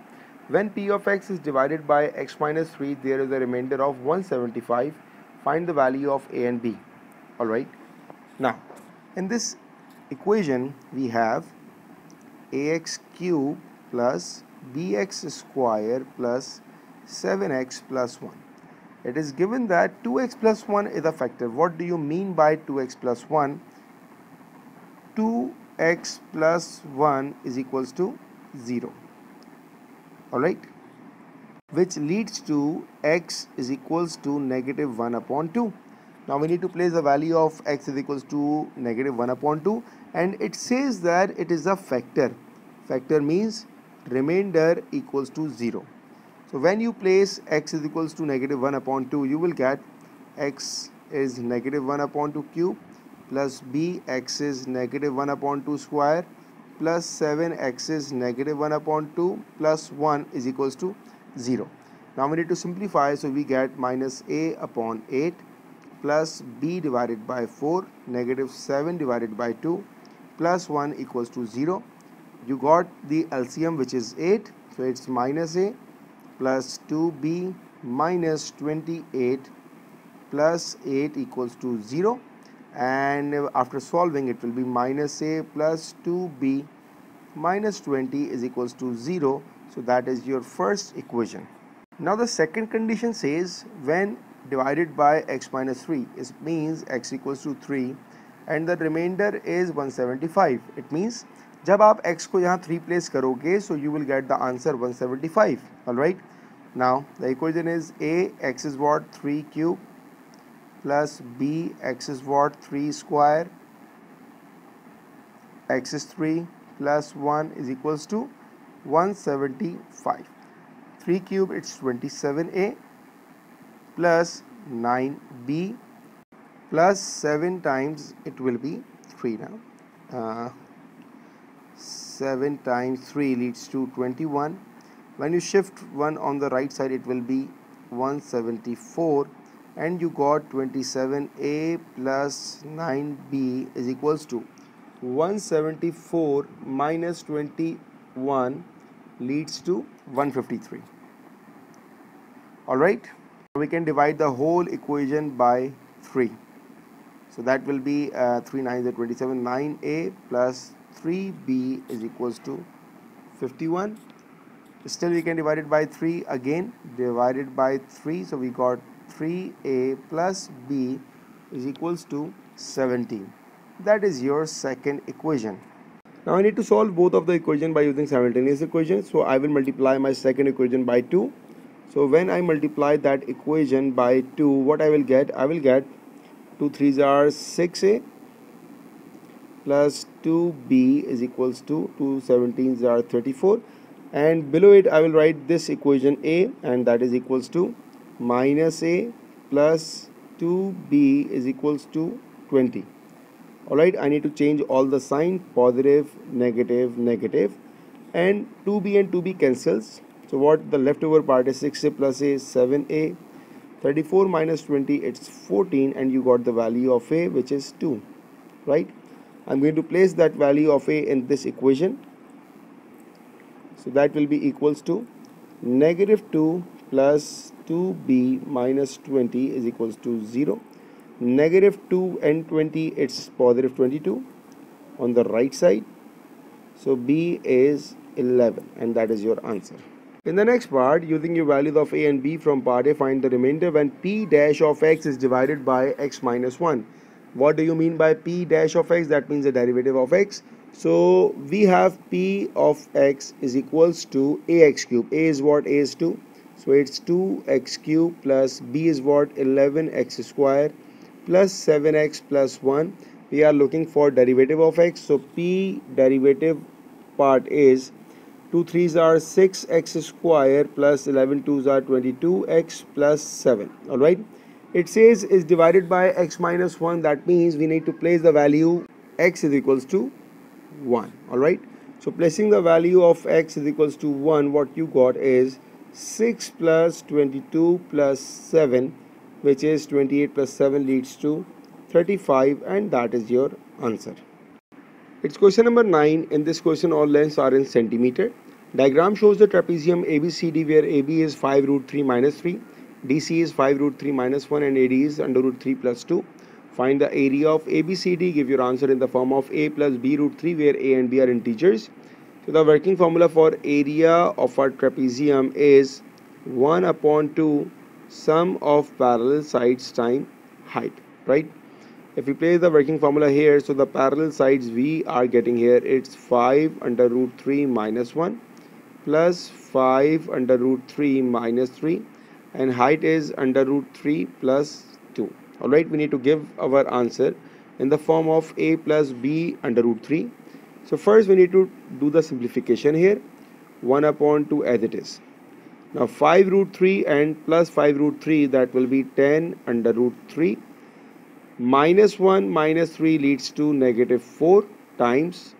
when p of x is divided by x minus 3, there is a remainder of 175. Find the value of a and b. Alright. Now, in this equation, we have ax cube plus bx square plus 7x plus 1. It is given that 2x plus 1 is a factor. What do you mean by 2x plus 1? 2x plus 1 is equals to 0. Alright. which leads to x is equals to negative 1 upon 2. Now we need to place the value of x is equals to negative 1 upon 2, and it says that it is a factor. Factor means remainder equals to 0. So when you place x is equals to negative 1 upon 2, you will get x is negative 1 upon 2 cube plus b x is negative 1 upon 2 square plus 7x is negative 1 upon 2 plus 1 is equals to 0. Now we need to simplify, so we get minus a upon 8 plus b divided by 4 negative 7 divided by 2 plus 1 equals to 0. You got the LCM, which is 8, so it's minus a plus 2b minus 28 plus 8 equals to 0, and after solving it will be minus a plus 2b minus 20 is equals to 0. So that is your first equation. Now the second condition says when divided by x minus 3, it means x equals to 3 and the remainder is 175. It means जब आप x को यहाँ 3 place करोगे, so you will get the answer 175. Alright. Now the equation is a x is what 3 cube plus b x is what 3 square x is 3 plus 1 is equals to 175. 3 cube it's 27a plus 9b plus 7 times it will be 3 now. 7 times 3 leads to 21. When you shift 1 on the right side, it will be 174, and you got 27a plus 9b is equals to 174 minus 21 leads to 153. Alright, we can divide the whole equation by 3. So that will be 3 9s are 27, 9a plus 3b is equals to 51. Still we can divide it by 3 again, divided by 3, so we got 3a plus b is equals to 17. That is your second equation. Now I need to solve both of the equation by using simultaneous equation. So I will multiply my second equation by 2. So when I multiply that equation by 2, what I will get? I will get 2 3s are 6a plus 2b is equals to 2 17s are 34, and below it I will write this equation a, and that is equals to minus a plus 2b is equals to 20. Alright, I need to change all the sign, positive, negative, negative, and 2b and 2b cancels. So what the leftover part is 6a plus a 7a, 34 minus 20 it's 14, and you got the value of a, which is 2. Right, I'm going to place that value of a in this equation. So that will be equals to negative 2 plus 2b minus 20 is equals to 0. Negative 2 and 20 it's positive 22 on the right side. So b is 11, and that is your answer. In the next part, using your values of a and b from part A, find the remainder when p dash of x is divided by x minus 1. What do you mean by p dash of x? That means the derivative of x. So we have p of x is equals to ax cube. A is what? A is 2. So it's 2x cube plus b is what? 11x square plus 7x plus 1. We are looking for derivative of x. So p derivative part is 2 3s are 6x square plus 11 2s are 22x plus 7. Alright. It says is divided by x minus 1. That means we need to place the value x is equals to 1. Alright. So placing the value of x is equals to 1, what you got is 6 plus 22 plus 7, which is 28 plus 7 leads to 35, and that is your answer. It's question number 9. In this question, all lengths are in centimeter. Diagram shows the trapezium ABCD where AB is 5 root 3 minus 3, DC is 5 root 3 minus 1, and AD is under root 3 plus 2. Find the area of ABCD. Give your answer in the form of A plus B root 3 where A and B are integers. So the working formula for area of our trapezium is 1 upon 2 sum of parallel sides times height. Right? If we place the working formula here, so the parallel sides we are getting here, it's 5 under root 3 minus 1 plus 5 under root 3 minus 3, and height is under root 3 plus 2. Alright, we need to give our answer in the form of a plus b under root 3. So first we need to do the simplification here. 1 upon 2 as it is. Now 5 root 3 and plus 5 root 3, that will be 10 under root 3. Minus 1 minus 3 leads to negative 4 times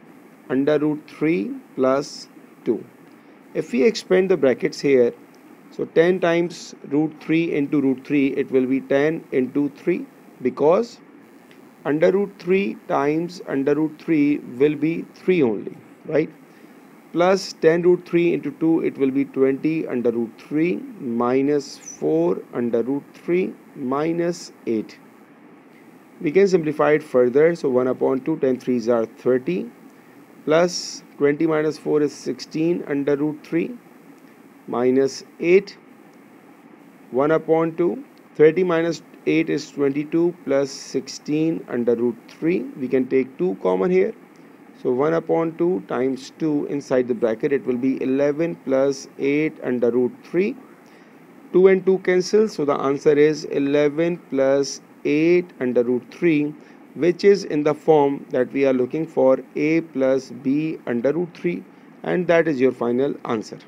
under root 3 plus 2. If we expand the brackets here, so 10 times root 3 into root 3, it will be 10 into 3, because under root 3 times under root 3 will be 3 only, right? Plus 10 root 3 into 2, it will be 20 under root 3 minus 4 under root 3 minus 8. We can simplify it further. So 1 upon 2, 10 3s are 30, plus 20 minus 4 is 16 under root 3 minus 8. 1 upon 2, 30 minus 8 is 22, plus 16 under root 3. We can take 2 common here. So 1 upon 2 times 2 inside the bracket, it will be 11 plus 8 under root 3. 2 and 2 cancel, so the answer is 11 plus 8 under root 3, which is in the form that we are looking for, a plus b under root 3, and that is your final answer.